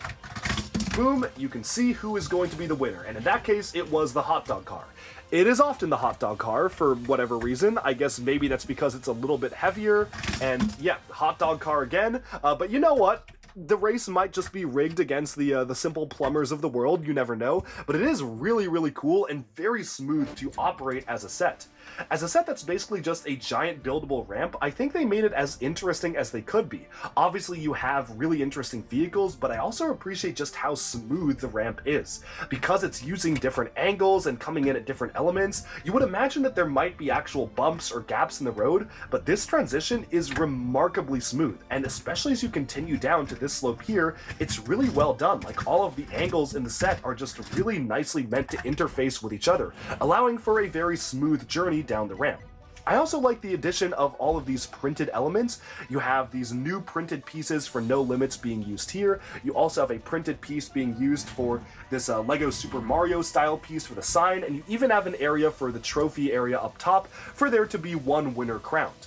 boom, you can see who is going to be the winner. And in that case, it was the hot dog car. It is often the hot dog car for whatever reason. I guess maybe that's because it's a little bit heavier. And yeah, hot dog car again. But you know what? The race might just be rigged against the simple plumbers of the world, you never know, but it is really, really cool and very smooth to operate as a set. As a set that's basically just a giant buildable ramp, I think they made it as interesting as they could be. Obviously you have really interesting vehicles, but I also appreciate just how smooth the ramp is. Because it's using different angles and coming in at different elements, you would imagine that there might be actual bumps or gaps in the road, but this transition is remarkably smooth, and especially as you continue down to this slope here, it's really well done. Like, all of the angles in the set are just really nicely meant to interface with each other, allowing for a very smooth journey down the ramp. I also like the addition of all of these printed elements. You have these new printed pieces for No Limits being used here. You also have a printed piece being used for this Lego Super Mario style piece for the sign, and you even have an area for the trophy area up top for there to be one winner crowned.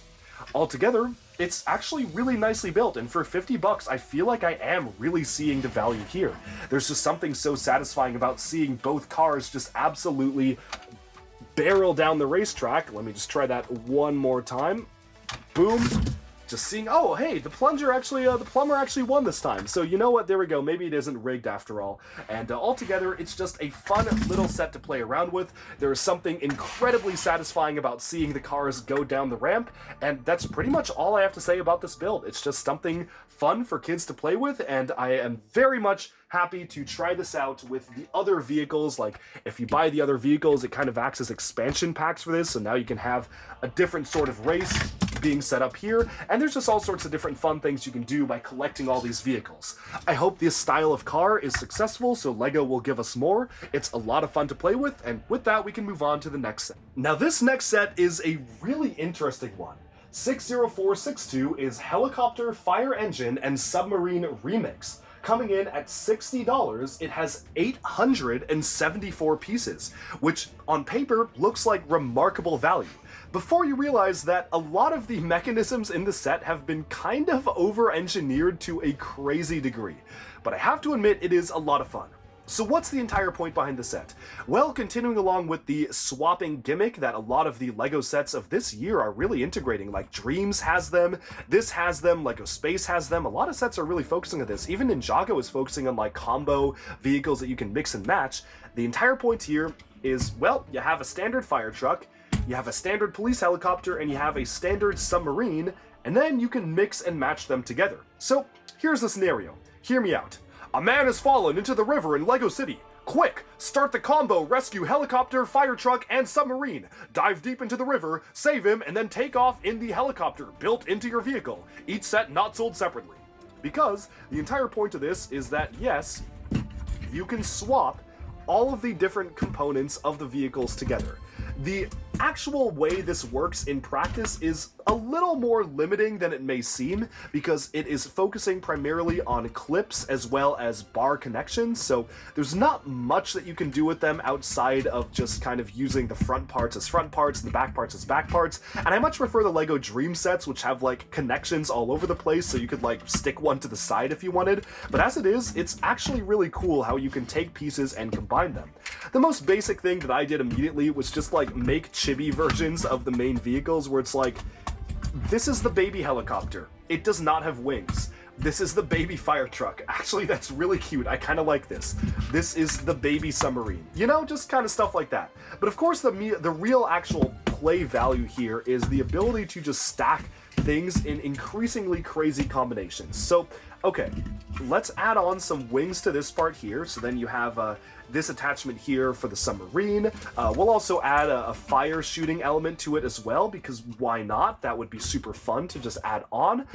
Altogether, it's actually really nicely built, and for 50 bucks, I feel like I am really seeing the value here. There's just something so satisfying about seeing both cars just absolutely barrel down the racetrack. Let me just try that one more time. Boom. Just seeing, oh, hey, the plumber actually won this time. So you know what, there we go, maybe it isn't rigged after all. And altogether, it's just a fun little set to play around with. There is something incredibly satisfying about seeing the cars go down the ramp, and that's pretty much all I have to say about this build. It's just something fun for kids to play with, and I am very much happy to try this out with the other vehicles. Like, if you buy the other vehicles, it kind of acts as expansion packs for this, so now you can have a different sort of race being set up here, and there's just all sorts of different fun things you can do by collecting all these vehicles. I hope this style of car is successful, so LEGO will give us more. It's a lot of fun to play with, and with that we can move on to the next set. Now this next set is a really interesting one. 60462 is Helicopter, Fire Engine, and Submarine Remix. Coming in at $60, it has 874 pieces, which on paper looks like remarkable value. Before you realize that a lot of the mechanisms in the set have been kind of over-engineered to a crazy degree, but I have to admit it is a lot of fun. So what's the entire point behind the set? Well, continuing along with the swapping gimmick that a lot of the LEGO sets of this year are really integrating, like Dreams has them, this has them, LEGO Space has them, a lot of sets are really focusing on this. Even Ninjago is focusing on like combo vehicles that you can mix and match. The entire point here is, well, you have a standard fire truck, you have a standard police helicopter, and you have a standard submarine, and then you can mix and match them together. So here's the scenario. Hear me out. A man has fallen into the river in Lego City. Quick, start the combo, rescue helicopter, fire truck, and submarine. Dive deep into the river, save him, and then take off in the helicopter built into your vehicle. Each set not sold separately. Because the entire point of this is that, yes, you can swap all of the different components of the vehicles together. The actual way this works in practice is a little more limiting than it may seem, because it is focusing primarily on clips as well as bar connections, so there's not much that you can do with them outside of just kind of using the front parts as front parts and the back parts as back parts. And I much prefer the LEGO Dream sets, which have like connections all over the place, so you could like stick one to the side if you wanted. But as it is, it's actually really cool how you can take pieces and combine them. The most basic thing that I did immediately was just like make chibi versions of the main vehicles, where it's like, this is the baby helicopter. It does not have wings. This is the baby fire truck. Actually, that's really cute. I kind of like this. This is the baby submarine. You know, just kind of stuff like that. But of course, the real actual play value here is the ability to just stack things in increasingly crazy combinations. So, okay, let's add on some wings to this part here. So then you have this attachment here for the submarine. We'll also add a fire shooting element to it as well, because why not? That would be super fun to just add on.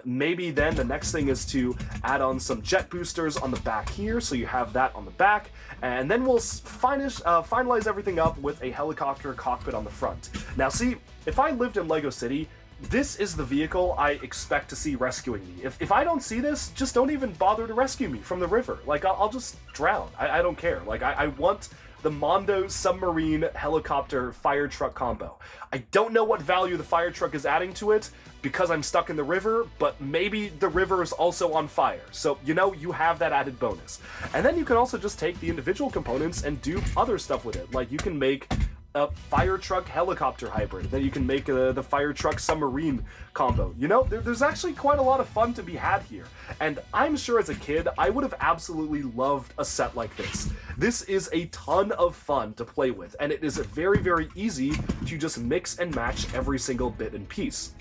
Maybe then the next thing is to add on some jet boosters on the back here, so you have that on the back. And then we'll finalize everything up with a helicopter cockpit on the front. Now see, if I lived in Lego City, this is the vehicle I expect to see rescuing me. If I don't see this, just don't even bother to rescue me from the river. Like, I'll just drown. I don't care. Like, I want the Mondo Submarine Helicopter Fire Truck combo. I don't know what value the fire truck is adding to it because I'm stuck in the river, but maybe the river is also on fire. So, you know, you have that added bonus. And then you can also just take the individual components and do other stuff with it. Like, you can make a fire truck helicopter hybrid, then you can make the fire truck submarine combo. You know, there's actually quite a lot of fun to be had here, and I'm sure as a kid I would have absolutely loved a set like this. This is a ton of fun to play with, and it is very, very easy to just mix and match every single bit and piece.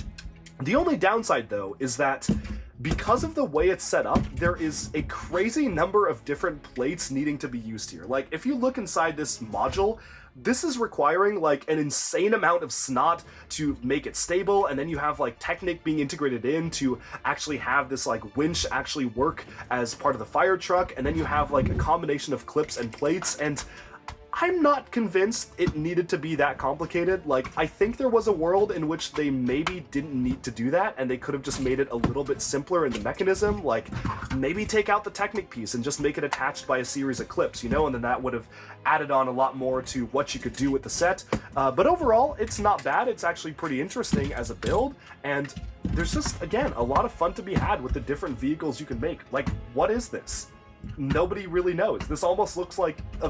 The only downside, though, is that because of the way it's set up, there is a crazy number of different plates needing to be used here. Like, if you look inside this module, this is requiring like an insane amount of snot to make it stable, and then you have like Technic being integrated in to actually have this like winch actually work as part of the fire truck, and then you have like a combination of clips and plates, and I'm not convinced it needed to be that complicated. Like, I think there was a world in which they maybe didn't need to do that, and they could have just made it a little bit simpler in the mechanism. Like, maybe take out the Technic piece and just make it attached by a series of clips, you know, and then that would have added on a lot more to what you could do with the set. But overall, it's not bad. It's actually pretty interesting as a build, and there's just, again, a lot of fun to be had with the different vehicles you can make. Like, what is this? Nobody really knows. This almost looks like a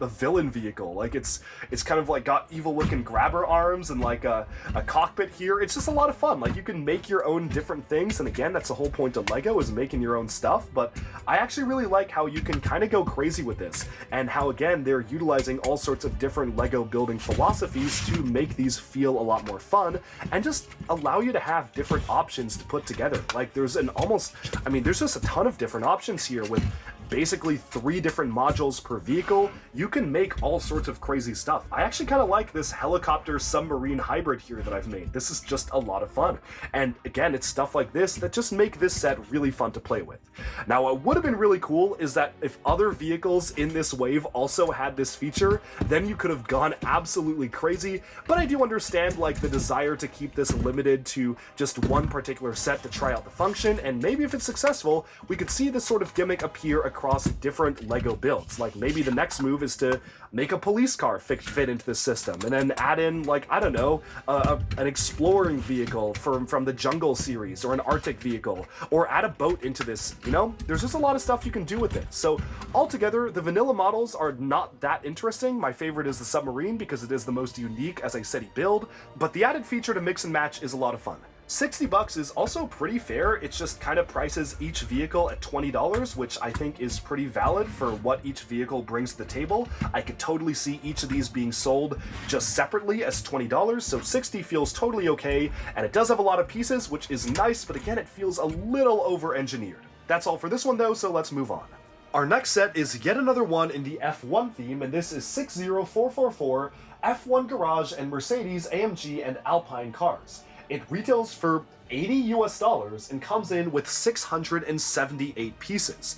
villain vehicle. Like, it's kind of like got evil looking grabber arms and like a cockpit here. It's just a lot of fun. Like, you can make your own different things, and again, that's the whole point of Lego, is making your own stuff. But I actually really like how you can kind of go crazy with this, and how, again, they're utilizing all sorts of different Lego building philosophies to make these feel a lot more fun and just allow you to have different options to put together. Like, there's just a ton of different options here with basically 3 different modules per vehicle. You can make all sorts of crazy stuff. I actually kind of like this helicopter submarine hybrid here that I've made. This is just a lot of fun. And again, it's stuff like this that just make this set really fun to play with. Now, what would have been really cool is that if other vehicles in this wave also had this feature, then you could have gone absolutely crazy. But I do understand like the desire to keep this limited to just one particular set to try out the function, and maybe if it's successful, we could see this sort of gimmick appear across different Lego builds. Like, maybe the next move is to make a police car fit into this system, and then add in, like, I don't know, an exploring vehicle from the Jungle series, or an Arctic vehicle, or add a boat into this. You know, there's just a lot of stuff you can do with it. So altogether, the vanilla models are not that interesting. My favorite is the Submarine because it is the most unique as a SETI build, but the added feature to mix and match is a lot of fun. $60 is also pretty fair. It's just kind of prices each vehicle at $20, which I think is pretty valid for what each vehicle brings to the table. I could totally see each of these being sold just separately as $20, so $60 feels totally okay, and it does have a lot of pieces, which is nice, but again, it feels a little over-engineered. That's all for this one though, so let's move on. Our next set is yet another one in the F1 theme, and this is 60444 F1 Garage and Mercedes, AMG, and Alpine cars. It retails for $80 US and comes in with 678 pieces.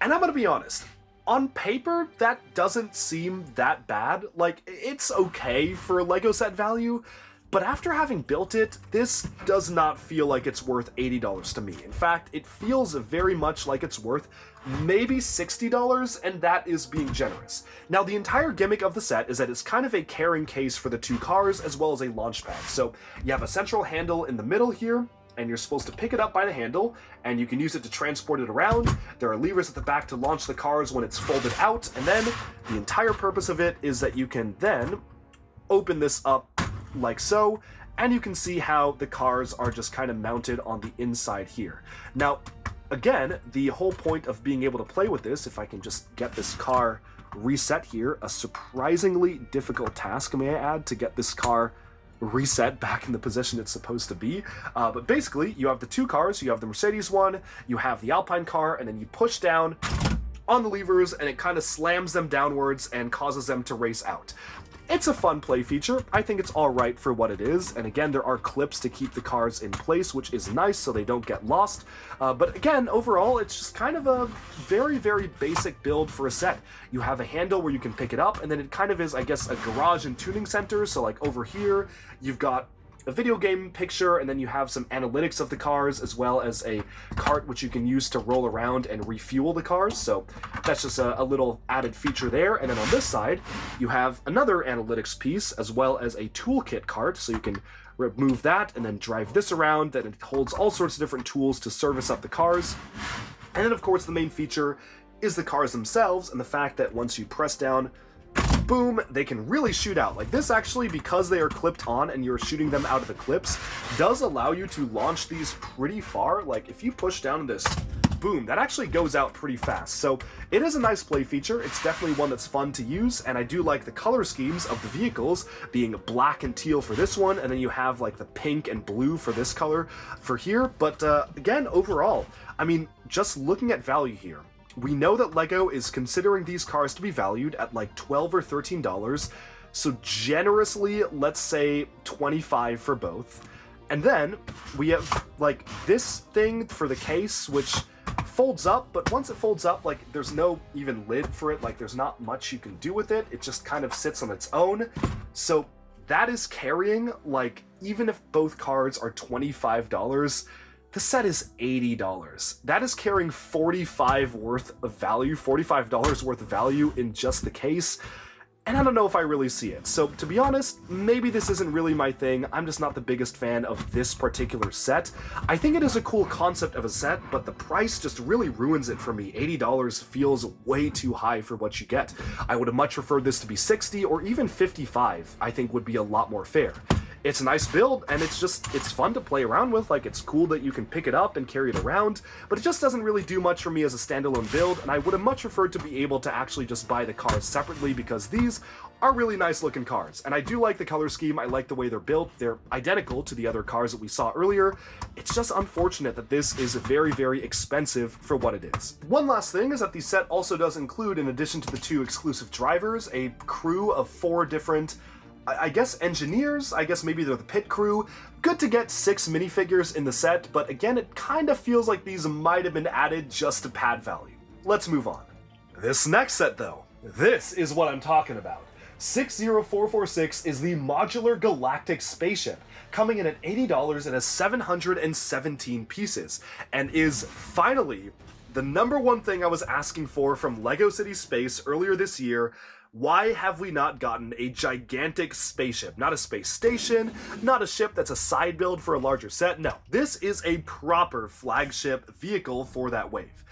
And I'm gonna be honest, on paper, that doesn't seem that bad. Like, it's okay for Lego set value, but after having built it, this does not feel like it's worth $80 to me. In fact, it feels very much like it's worth maybe $60, and that is being generous. Now, the entire gimmick of the set is that it's kind of a carrying case for the 2 cars, as well as a launch pad. So you have a central handle in the middle here, and you're supposed to pick it up by the handle, and you can use it to transport it around. There are levers at the back to launch the cars when it's folded out, and then the entire purpose of it is that you can then open this up like so, and you can see how the cars are just kind of mounted on the inside here. Now, again, the whole point of being able to play with this, if I can just get this car reset here, a surprisingly difficult task, may I add, to get this car reset back in the position it's supposed to be. But basically, you have the 2 cars, you have the Mercedes one, you have the Alpine car, and then you push down on the levers, and it kind of slams them downwards and causes them to race out. It's a fun play feature. I think it's alright for what it is, and again, there are clips to keep the cars in place, which is nice so they don't get lost. But again, overall, it's just kind of a very, very basic build for a set. You have a handle where you can pick it up, and then it kind of is, I guess, a garage and tuning center. So like over here, you've got a video game picture, and then you have some analytics of the cars, as well as a cart which you can use to roll around and refuel the cars. So that's just a little added feature there. And then on this side, you have another analytics piece, as well as a toolkit cart, so you can remove that and then drive this around. Then it holds all sorts of different tools to service up the cars. And then, of course, the main feature is the cars themselves, and the fact that once you press down, boom, they can really shoot out. Like, this actually, because they are clipped on and you're shooting them out of the clips, does allow you to launch these pretty far. Like, if you push down this, boom, that actually goes out pretty fast. So it is a nice play feature. It's definitely one that's fun to use, and I do like the color schemes of the vehicles, being black and teal for this one, and then you have like the pink and blue for this color for here. But again, overall, I mean, just looking at value here, we know that LEGO is considering these cars to be valued at like $12 or $13, so generously, let's say $25 for both. And then we have like this thing for the case, which folds up, but once it folds up, like, there's no even lid for it, like, there's not much you can do with it, it just kind of sits on its own. So that is carrying, like, even if both cards are $25, the set is $80. That is carrying $45 worth of value, $45 worth of value in just the case. And I don't know if I really see it. So to be honest, maybe this isn't really my thing. I'm just not the biggest fan of this particular set. I think it is a cool concept of a set, but the price just really ruins it for me. $80 feels way too high for what you get. I would have much preferred this to be $60 or even $55, I think would be a lot more fair. It's a nice build, and it's fun to play around with. Like, it's cool that you can pick it up and carry it around, but it just doesn't really do much for me as a standalone build, and I would have much preferred to be able to actually just buy the cars separately, because these are really nice looking cars. And I do like the color scheme, I like the way they're built, they're identical to the other cars that we saw earlier. It's just unfortunate that this is very, very expensive for what it is. One last thing is that the set also does include, in addition to the 2 exclusive drivers, a crew of 4 different, I guess, engineers. I guess maybe they're the pit crew. Good to get 6 minifigures in the set, but again, it kind of feels like these might have been added just to pad value. Let's move on. This next set, though, this is what I'm talking about. 60446 is the modular Galactic Spaceship, coming in at $80 and has 717 pieces, and is finally the #1 thing I was asking for from LEGO City Space earlier this year. Why have we not gotten a gigantic spaceship? Not a space station, not a ship that's a side build for a larger set. No, this is a proper flagship vehicle for that wave.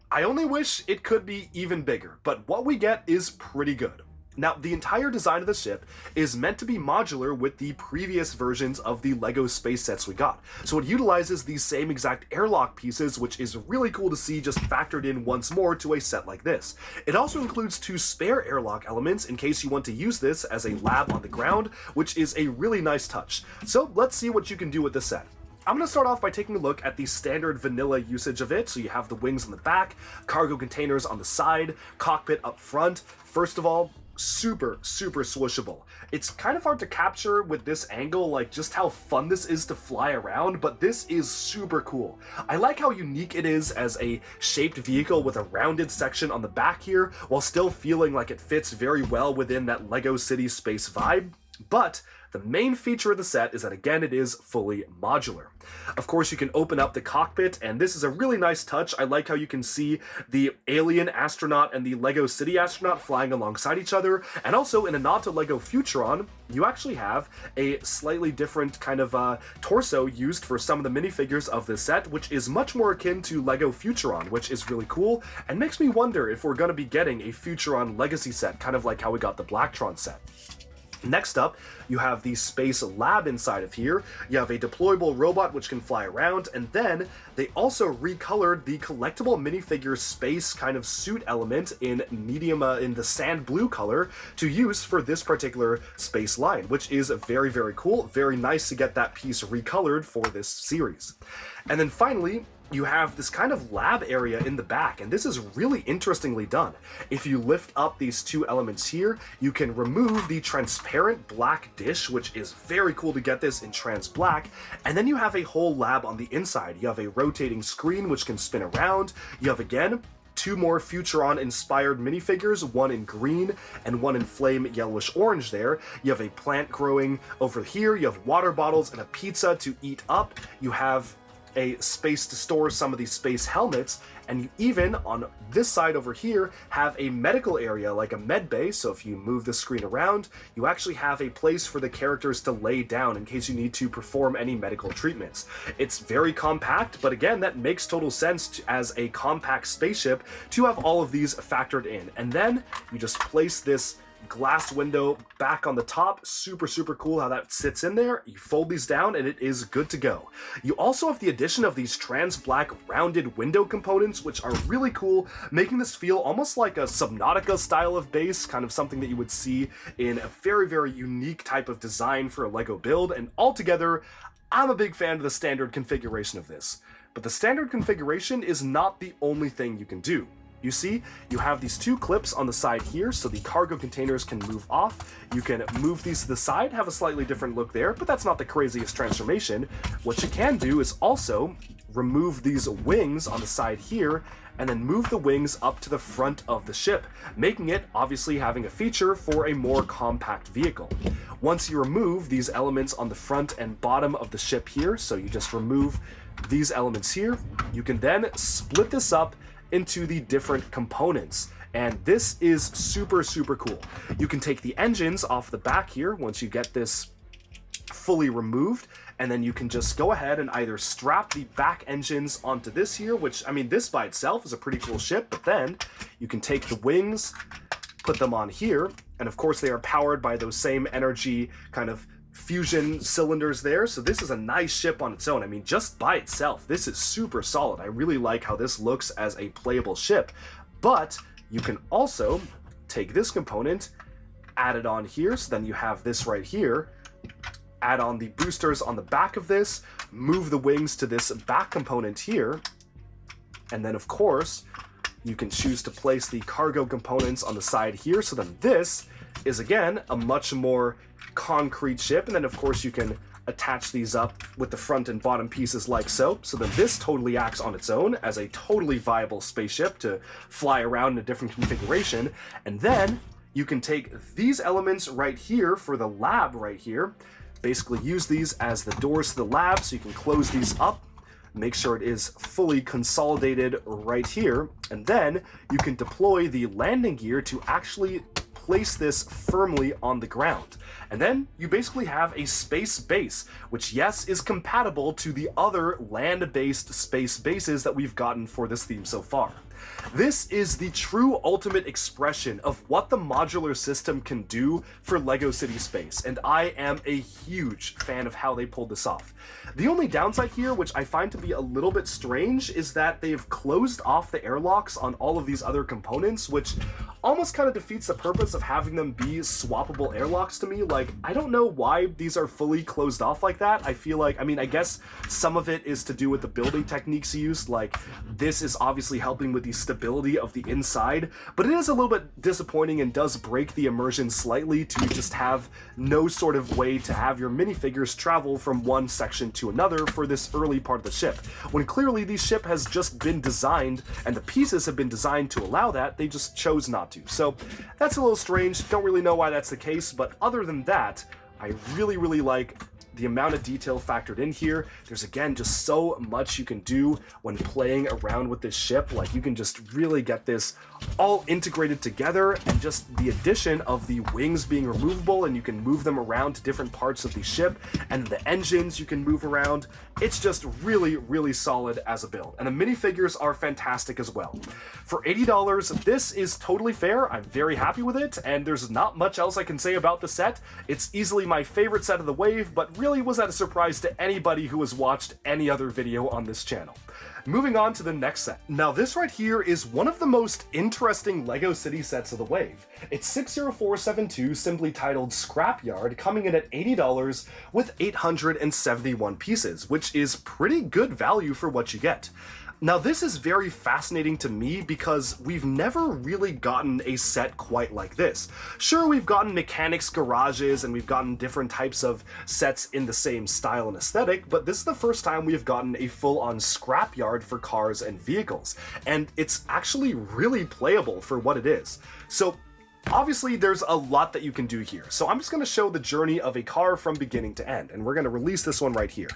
I only wish it could be even bigger, but what we get is pretty good. Now, the entire design of the ship is meant to be modular with the previous versions of the LEGO space sets we got. So it utilizes these same exact airlock pieces, which is really cool to see just factored in once more to a set like this. It also includes 2 spare airlock elements in case you want to use this as a lab on the ground, which is a really nice touch. So let's see what you can do with this set. I'm going to start off by taking a look at the standard vanilla usage of it. So you have the wings on the back, cargo containers on the side, cockpit up front. First of all, super swooshable. It's kind of hard to capture with this angle, like, just how fun this is to fly around, but this is super cool. I like how unique it is as a shaped vehicle with a rounded section on the back here, while still feeling like it fits very well within that LEGO City Space vibe. But the main feature of the set is that, again, it is fully modular. Of course, you can open up the cockpit, and this is a really nice touch. I like how you can see the alien astronaut and the LEGO City astronaut flying alongside each other, and also, in a nod to LEGO Futuron, you actually have a slightly different kind of torso used for some of the minifigures of this set, which is much more akin to LEGO Futuron, which is really cool, and makes me wonder if we're going to be getting a Futuron Legacy set, kind of like how we got the Blacktron set. Next up, you have the space lab inside of here. You have a deployable robot which can fly around, and then they also recolored the collectible minifigure space kind of suit element in medium, in the sand blue color to use for this particular space line, which is very, very cool. Very nice to get that piece recolored for this series. And then finally, you have this kind of lab area in the back, and this is really interestingly done. If you lift up these 2 elements here, you can remove the transparent black dish, which is very cool to get this in trans black, and then you have a whole lab on the inside. You have a rotating screen which can spin around. You have, again, 2 more Futuron-inspired minifigures, one in green and one in flame yellowish-orange there. You have a plant growing over here, you have water bottles and a pizza to eat up, you have a space to store some of these space helmets, and you even, on this side over here, have a medical area like a med bay, so if you move the screen around, you actually have a place for the characters to lay down in case you need to perform any medical treatments. It's very compact, but again, that makes total sense as a compact spaceship to have all of these factored in. And then you just place this glass window back on the top. Super cool how that sits in there. You fold these down and it is good to go. You also have the addition of these trans black rounded window components, which are really cool, making this feel almost like a Subnautica style of base, kind of something that you would see in a very unique type of design for a LEGO build. And altogether, I'm a big fan of the standard configuration of this. But the standard configuration is not the only thing you can do. You see, you have these 2 clips on the side here, so the cargo containers can move off. You can move these to the side, have a slightly different look there, but that's not the craziest transformation. What you can do is also remove these wings on the side here, and then move the wings up to the front of the ship, making it obviously having a feature for a more compact vehicle. Once you remove these elements on the front and bottom of the ship here, so you just remove these elements here, you can then split this up into the different components, and this is super cool. You can take the engines off the back here once you get this fully removed, and then you can just go ahead and either strap the back engines onto this here, which, I mean, this by itself is a pretty cool ship, but then you can take the wings, put them on here, and of course they are powered by those same energy kind of fusion cylinders there, so this is a nice ship on its own. I mean, just by itself, this is super solid. I really like how this looks as a playable ship, but you can also take this component, add it on here, so then you have this right here, add on the boosters on the back of this, move the wings to this back component here, and then of course, you can choose to place the cargo components on the side here, so then this is again a much more concrete ship, and then of course you can attach these up with the front and bottom pieces like so. So then this totally acts on its own as a totally viable spaceship to fly around in a different configuration. And then you can take these elements right here for the lab right here, basically use these as the doors to the lab, so you can close these up, make sure it is fully consolidated right here, and then you can deploy the landing gear to actually place this firmly on the ground. And then you basically have a space base, which yes, is compatible to the other land-based space bases that we've gotten for this theme so far. This is the true ultimate expression of what the modular system can do for LEGO City Space, and I am a huge fan of how they pulled this off. The only downside here, which I find to be a little bit strange, is that they've closed off the airlocks on all of these other components, which almost kind of defeats the purpose of having them be swappable airlocks to me. Like, I don't know why these are fully closed off like that. I feel like, I mean, I guess some of it is to do with the building techniques used, like this is obviously helping with the stability of the inside, but it is a little bit disappointing and does break the immersion slightly to just have no sort of way to have your minifigures travel from one section to another for this early part of the ship, when clearly the ship has just been designed and the pieces have been designed to allow that. They just chose not to. So that's a little strange. Don't really know why that's the case, but other than that, I really like the amount of detail factored in here. There's again just so much you can do when playing around with this ship. Like, you can just really get this all integrated together, and just the addition of the wings being removable and you can move them around to different parts of the ship, and the engines you can move around. It's just really solid as a build, and the minifigures are fantastic as well. For $80, this is totally fair. I'm very happy with it, and there's not much else I can say about the set. It's easily my favorite set of the wave, but really was that a surprise to anybody who has watched any other video on this channel. Moving on to the next set. Now this right here is one of the most interesting LEGO City sets of the wave. It's 60472, simply titled Scrapyard, coming in at $80 with 871 pieces, which is pretty good value for what you get. Now this is very fascinating to me because we've never really gotten a set quite like this. Sure, we've gotten mechanics garages and we've gotten different types of sets in the same style and aesthetic, but this is the first time we've gotten a full-on scrapyard for cars and vehicles, and it's actually really playable for what it is. So obviously, there's a lot that you can do here, so I'm just going to show the journey of a car from beginning to end, and we're going to release this one right here.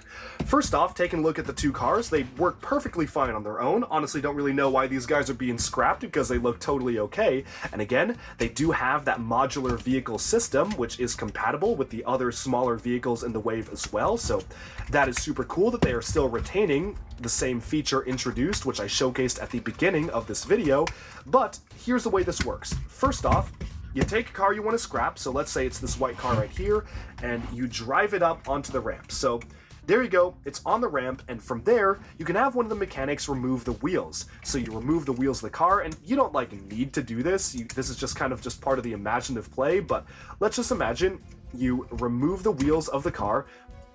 First off, taking a look at the two cars, they work perfectly fine on their own. Honestly, don't really know why these guys are being scrapped because they look totally okay, and again, they do have that modular vehicle system, which is compatible with the other smaller vehicles in the Wave as well, so that is super cool that they are still retaining the same feature introduced, which I showcased at the beginning of this video. But here's the way this works. First off, you take a car you want to scrap, so let's say it's this white car right here, and you drive it up onto the ramp. So there you go, it's on the ramp, and from there, you can have one of the mechanics remove the wheels. So you remove the wheels of the car, and you don't need to do this. This is just kind of just part of the imaginative play, but let's just imagine you remove the wheels of the car.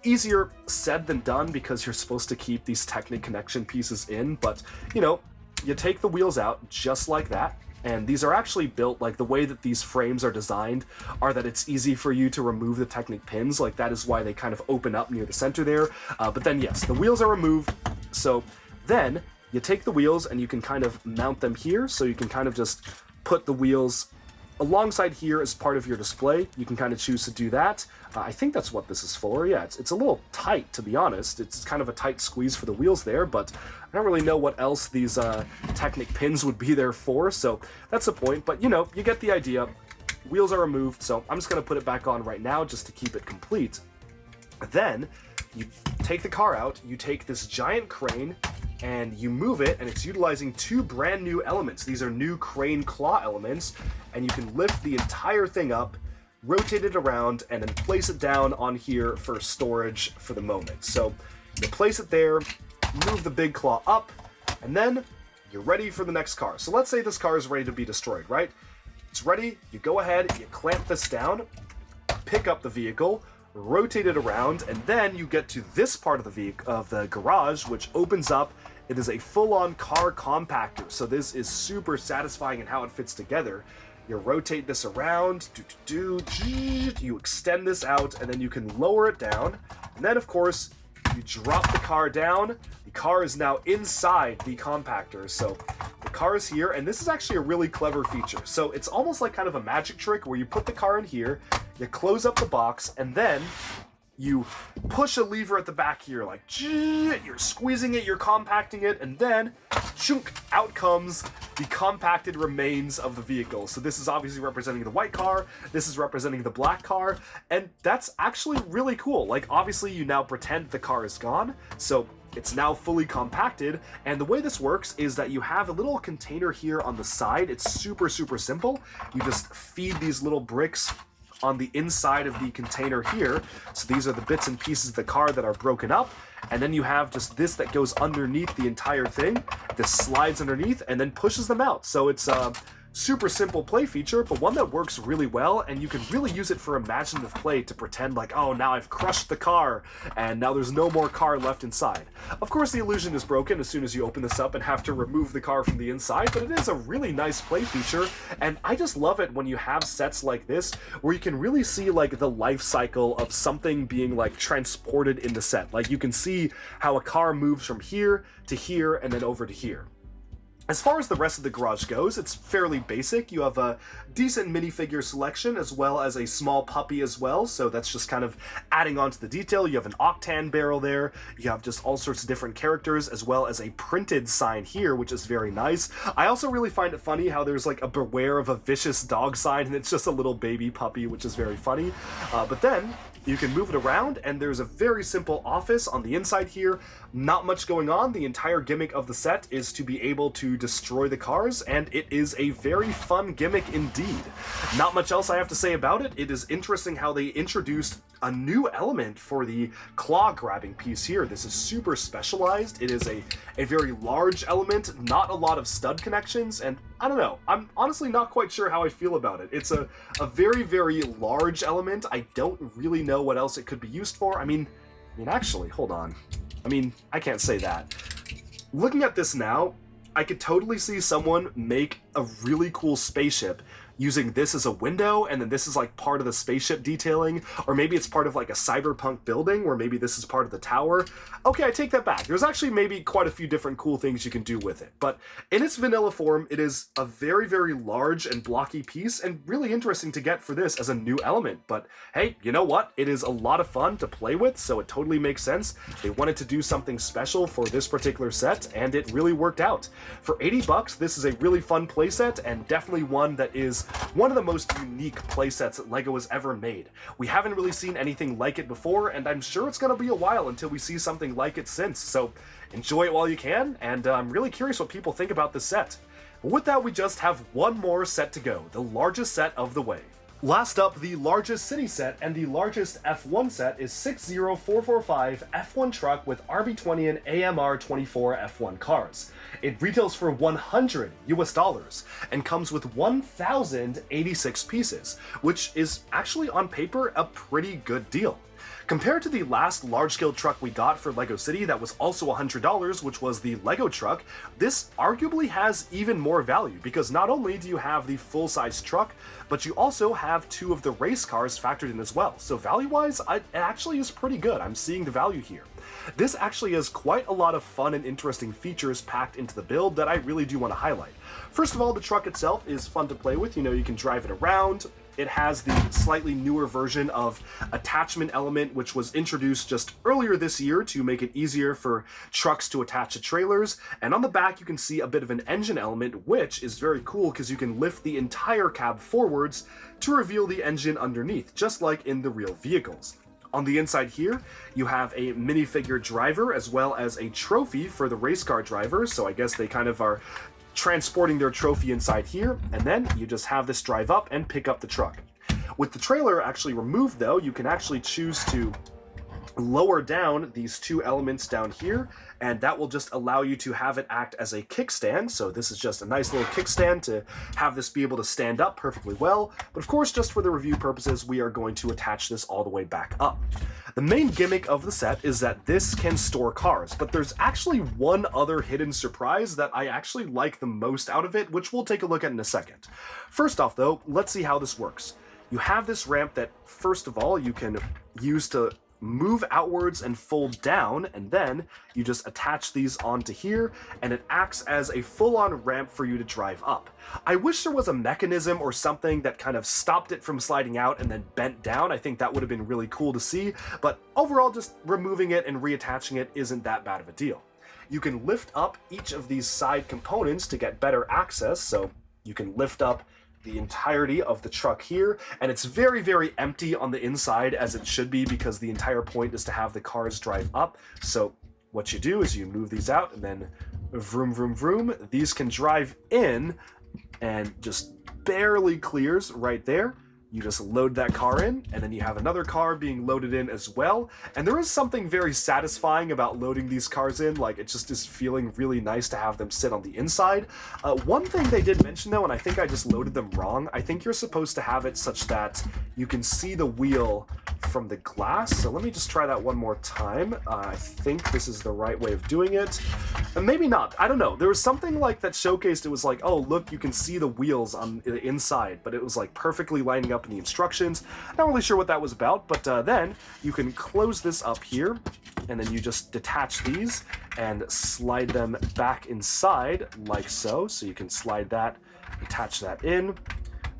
Easier said than done because you're supposed to keep these Technic connection pieces in, but you take the wheels out just like that, and these are actually built like the way that these frames are designed are that it's easy for you to remove the Technic pins, like that is why they kind of open up near the center there, but then yes, the wheels are removed, so then you take the wheels and you can kind of mount them here, so you can kind of just put the wheels alongside here as part of your display. You can kind of choose to do that. I think that's what this is for. Yeah, it's a little tight, to be honest. It's kind of a tight squeeze for the wheels there, but I don't really know what else these Technic pins would be there for, so that's the point. But, you get the idea. Wheels are removed, so I'm just going to put it back on right now just to keep it complete. Then, you take the car out, you take this giant crane, and you move it, and it's utilizing two brand new elements. These are new crane claw elements, and you can lift the entire thing up, rotate it around, and then place it down on here for storage for the moment. So you place it there, move the big claw up, and then you're ready for the next car. So let's say this car is ready to be destroyed, right? It's ready, you go ahead, you clamp this down, pick up the vehicle, rotate it around, and then you get to this part of the garage, which opens up. It is a full-on car compactor, so this is super satisfying in how it fits together. You rotate this around, you extend this out, and then you can lower it down, and then of course you drop the car down. The car is now inside the compactor, so the car is here, and this is actually a really clever feature. So it's almost like kind of a magic trick where you put the car in here, you close up the box, and then you push a lever at the back here, like, you're squeezing it, you're compacting it, and then, chunk, out comes the compacted remains of the vehicle. So this is obviously representing the white car, this is representing the black car, and that's actually really cool. Like, obviously you now pretend the car is gone, so it's now fully compacted, and the way this works is that you have a little container here on the side. It's super, super simple. You just feed these little bricks on the inside of the container here. So these are the bits and pieces of the car that are broken up, and then you have just this that goes underneath the entire thing. This slides underneath and then pushes them out. So it's a super simple play feature, but one that works really well, and you can really use it for imaginative play to pretend like, oh, now I've crushed the car, and now there's no more car left inside. Of course, the illusion is broken as soon as you open this up and have to remove the car from the inside, but it is a really nice play feature, and I just love it when you have sets like this, where you can really see, like, the life cycle of something being, like, transported in the set. Like, you can see how a car moves from here to here and then over to here. As far as the rest of the garage goes, it's fairly basic. You have a decent minifigure selection as well as a small puppy as well, so that's just kind of adding on to the detail. You have an octane barrel there, you have just all sorts of different characters, as well as a printed sign here, which is very nice. I also really find it funny how there's like a beware of a vicious dog sign, and it's just a little baby puppy, which is very funny. But then you can move it around, and there's a very simple office on the inside here. Not much going on. The entire gimmick of the set is to be able to destroy the cars, and it is a very fun gimmick indeed. Not much else I have to say about it. It is interesting how they introduced a new element for the claw grabbing piece here. This is super specialized. It is a very large element, not a lot of stud connections, and I don't know. I'm honestly not quite sure how I feel about it. It's a very, very large element. I don't really know what else it could be used for. I mean, actually, hold on. I mean, I can't say that. Looking at this now, I could totally see someone make a really cool spaceship using this as a window, and then this is like part of the spaceship detailing, or maybe it's part of like a cyberpunk building, or maybe this is part of the tower. Okay, I take that back. There's actually maybe quite a few different cool things you can do with it, but in its vanilla form, it is a very, very large and blocky piece, and really interesting to get for this as a new element. But hey, you know what? It is a lot of fun to play with, so it totally makes sense. They wanted to do something special for this particular set, and it really worked out. For 80 bucks, this is a really fun playset, and definitely one that is one of the most unique playsets that LEGO has ever made. We haven't really seen anything like it before, and I'm sure it's going to be a while until we see something like it since, so enjoy it while you can, and I'm really curious what people think about this set. With that, we just have one more set to go, the largest set of the wave. Last up, the largest city set and the largest F1 set is 60445 F1 Truck with RB20 and AMR24 F1 cars. It retails for $100 US and comes with 1,086 pieces, which is actually on paper a pretty good deal. Compared to the last large-scale truck we got for LEGO City that was also $100, which was the Lego truck, this arguably has even more value because not only do you have the full-size truck, but you also have two of the race cars factored in as well. So value-wise, it actually is pretty good. I'm seeing the value here. This actually has quite a lot of fun and interesting features packed into the build that I really do want to highlight. First of all, the truck itself is fun to play with. You know, you can drive it around. It has the slightly newer version of attachment element, which was introduced just earlier this year to make it easier for trucks to attach to trailers. And on the back, you can see a bit of an engine element, which is very cool because you can lift the entire cab forwards to reveal the engine underneath, just like in the real vehicles. On the inside here, you have a minifigure driver as well as a trophy for the race car driver. So I guess they kind of are transporting their trophy inside here, and then you just have this drive up and pick up the truck. With the trailer actually removed though, you can actually choose to lower down these two elements down here, and that will just allow you to have it act as a kickstand. So this is just a nice little kickstand to have this be able to stand up perfectly well. But of course, just for the review purposes, we are going to attach this all the way back up. The main gimmick of the set is that this can store cars, but there's actually one other hidden surprise that I actually like the most out of it, which we'll take a look at in a second. First off though, let's see how this works. You have this ramp that, first of all, you can use to move outwards and fold down, and then you just attach these onto here, and it acts as a full-on ramp for you to drive up. I wish there was a mechanism or something that kind of stopped it from sliding out and then bent down. I think that would have been really cool to see, but overall just removing it and reattaching it isn't that bad of a deal. You can lift up each of these side components to get better access, so you can lift up the entirety of the truck here, and it's very, very empty on the inside, as it should be, because the entire point is to have the cars drive up. So what you do is you move these out, and then vroom, vroom, vroom. These can drive in, and just barely clears right there. You just load that car in, and then you have another car being loaded in as well. And there is something very satisfying about loading these cars in. Like, it just is feeling really nice to have them sit on the inside. One thing they did mention though, and I think I just loaded them wrong, I think you're supposed to have it such that you can see the wheel from the glass. So let me just try that one more time. I think this is the right way of doing it. And maybe not, I don't know. There was something like that showcased, it was like, oh look, you can see the wheels on the inside, but it was like perfectly lining up in the instructions. Not really sure what that was about, but then you can close this up here, and then you just detach these and slide them back inside like so. So you can slide that, attach that in,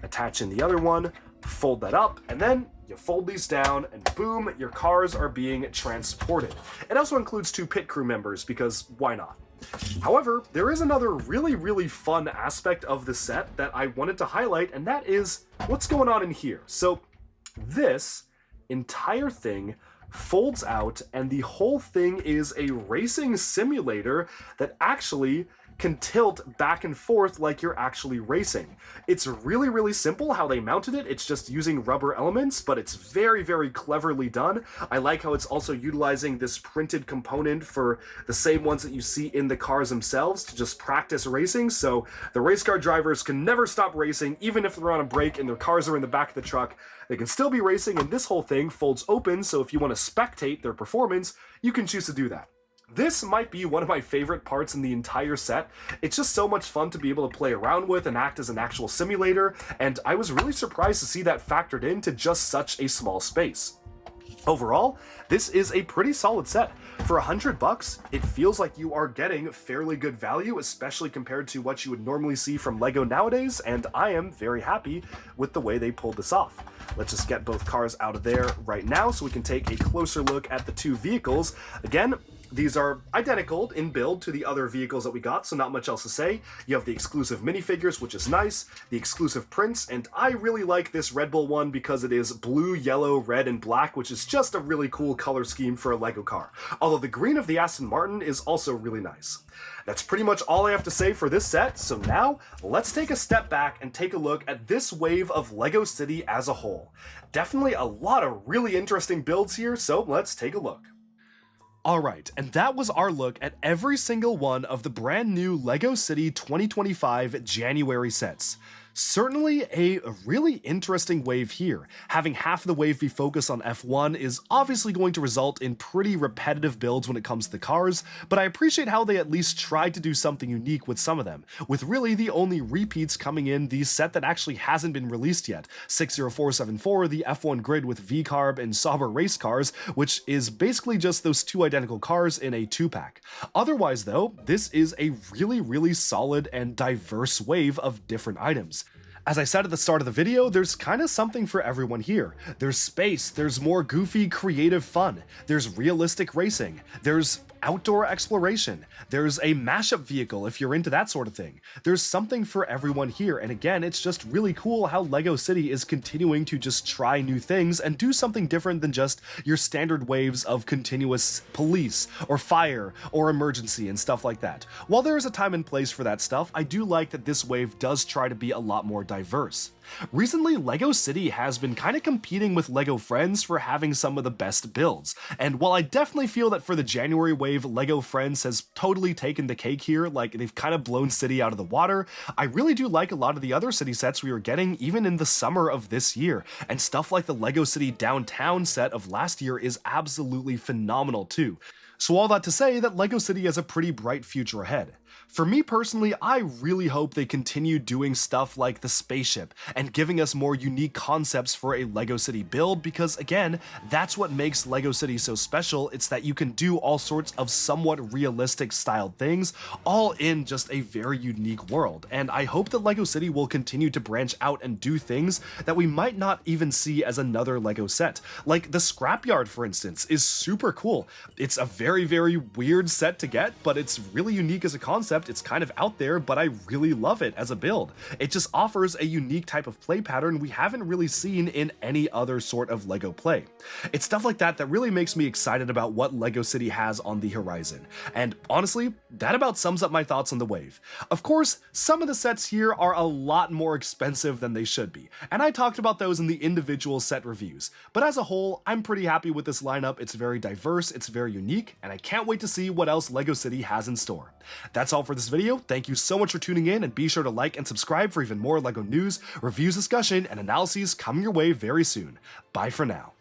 attach in the other one, fold that up, and then you fold these down, and boom, your cars are being transported. It also includes two pit crew members, because why not? However, there is another really, really fun aspect of the set that I wanted to highlight, and that is what's going on in here. So this entire thing folds out, and the whole thing is a racing simulator that actually can tilt back and forth like you're actually racing. It's really, really simple how they mounted it. It's just using rubber elements, but it's very, very cleverly done. I like how it's also utilizing this printed component for the same ones that you see in the cars themselves to just practice racing, so the race car drivers can never stop racing, even if they're on a break and their cars are in the back of the truck. They can still be racing, and this whole thing folds open, so if you want to spectate their performance, you can choose to do that. This might be one of my favorite parts in the entire set. It's just so much fun to be able to play around with and act as an actual simulator, and I was really surprised to see that factored into just such a small space. Overall, this is a pretty solid set. For $100, it feels like you are getting fairly good value, especially compared to what you would normally see from LEGO nowadays, and I am very happy with the way they pulled this off. Let's just get both cars out of there right now so we can take a closer look at the two vehicles. Again, these are identical in build to the other vehicles that we got, so not much else to say. You have the exclusive minifigures, which is nice, the exclusive prints, and I really like this Red Bull one because it is blue, yellow, red, and black, which is just a really cool color scheme for a LEGO car. Although the green of the Aston Martin is also really nice. That's pretty much all I have to say for this set, so now let's take a step back and take a look at this wave of LEGO City as a whole. Definitely a lot of really interesting builds here, so let's take a look. Alright, and that was our look at every single one of the brand new LEGO City 2025 January sets. Certainly a really interesting wave here. Having half the wave be focused on F1 is obviously going to result in pretty repetitive builds when it comes to the cars, but I appreciate how they at least tried to do something unique with some of them, with really the only repeats coming in the set that actually hasn't been released yet, 60474, the F1 grid with V-Carb and Sauber race cars, which is basically just those two identical cars in a 2-pack. Otherwise though, this is a really solid and diverse wave of different items. As I said at the start of the video, there's kind of something for everyone here. There's space, there's more goofy, creative fun, there's realistic racing, there's outdoor exploration, there's a mashup vehicle if you're into that sort of thing. There's something for everyone here, and again, it's just really cool how LEGO City is continuing to just try new things and do something different than just your standard waves of continuous police, or fire, or emergency, and stuff like that. While there is a time and place for that stuff, I do like that this wave does try to be a lot more diverse. Recently, LEGO City has been kind of competing with LEGO Friends for having some of the best builds, and while I definitely feel that for the January wave, LEGO Friends has totally taken the cake here, like they've kind of blown City out of the water, I really do like a lot of the other City sets we were getting even in the summer of this year, and stuff like the LEGO City Downtown set of last year is absolutely phenomenal too. So all that to say that LEGO City has a pretty bright future ahead. For me personally, I really hope they continue doing stuff like the spaceship and giving us more unique concepts for a LEGO City build because again, that's what makes LEGO City so special. It's that you can do all sorts of somewhat realistic styled things all in just a very unique world, and I hope that LEGO City will continue to branch out and do things that we might not even see as another LEGO set. Like the Scrapyard, for instance, is super cool. It's a very weird set to get, but it's really unique as a concept. It's kind of out there, but I really love it as a build. It just offers a unique type of play pattern we haven't really seen in any other sort of LEGO play. It's stuff like that that really makes me excited about what LEGO City has on the horizon. And honestly, that about sums up my thoughts on the wave. Of course, some of the sets here are a lot more expensive than they should be, and I talked about those in the individual set reviews. But as a whole, I'm pretty happy with this lineup. It's very diverse, it's very unique, and I can't wait to see what else LEGO City has in store. That's all for this video. Thank you so much for tuning in, and be sure to like and subscribe for even more LEGO news, reviews, discussion, and analyses coming your way very soon. Bye for now.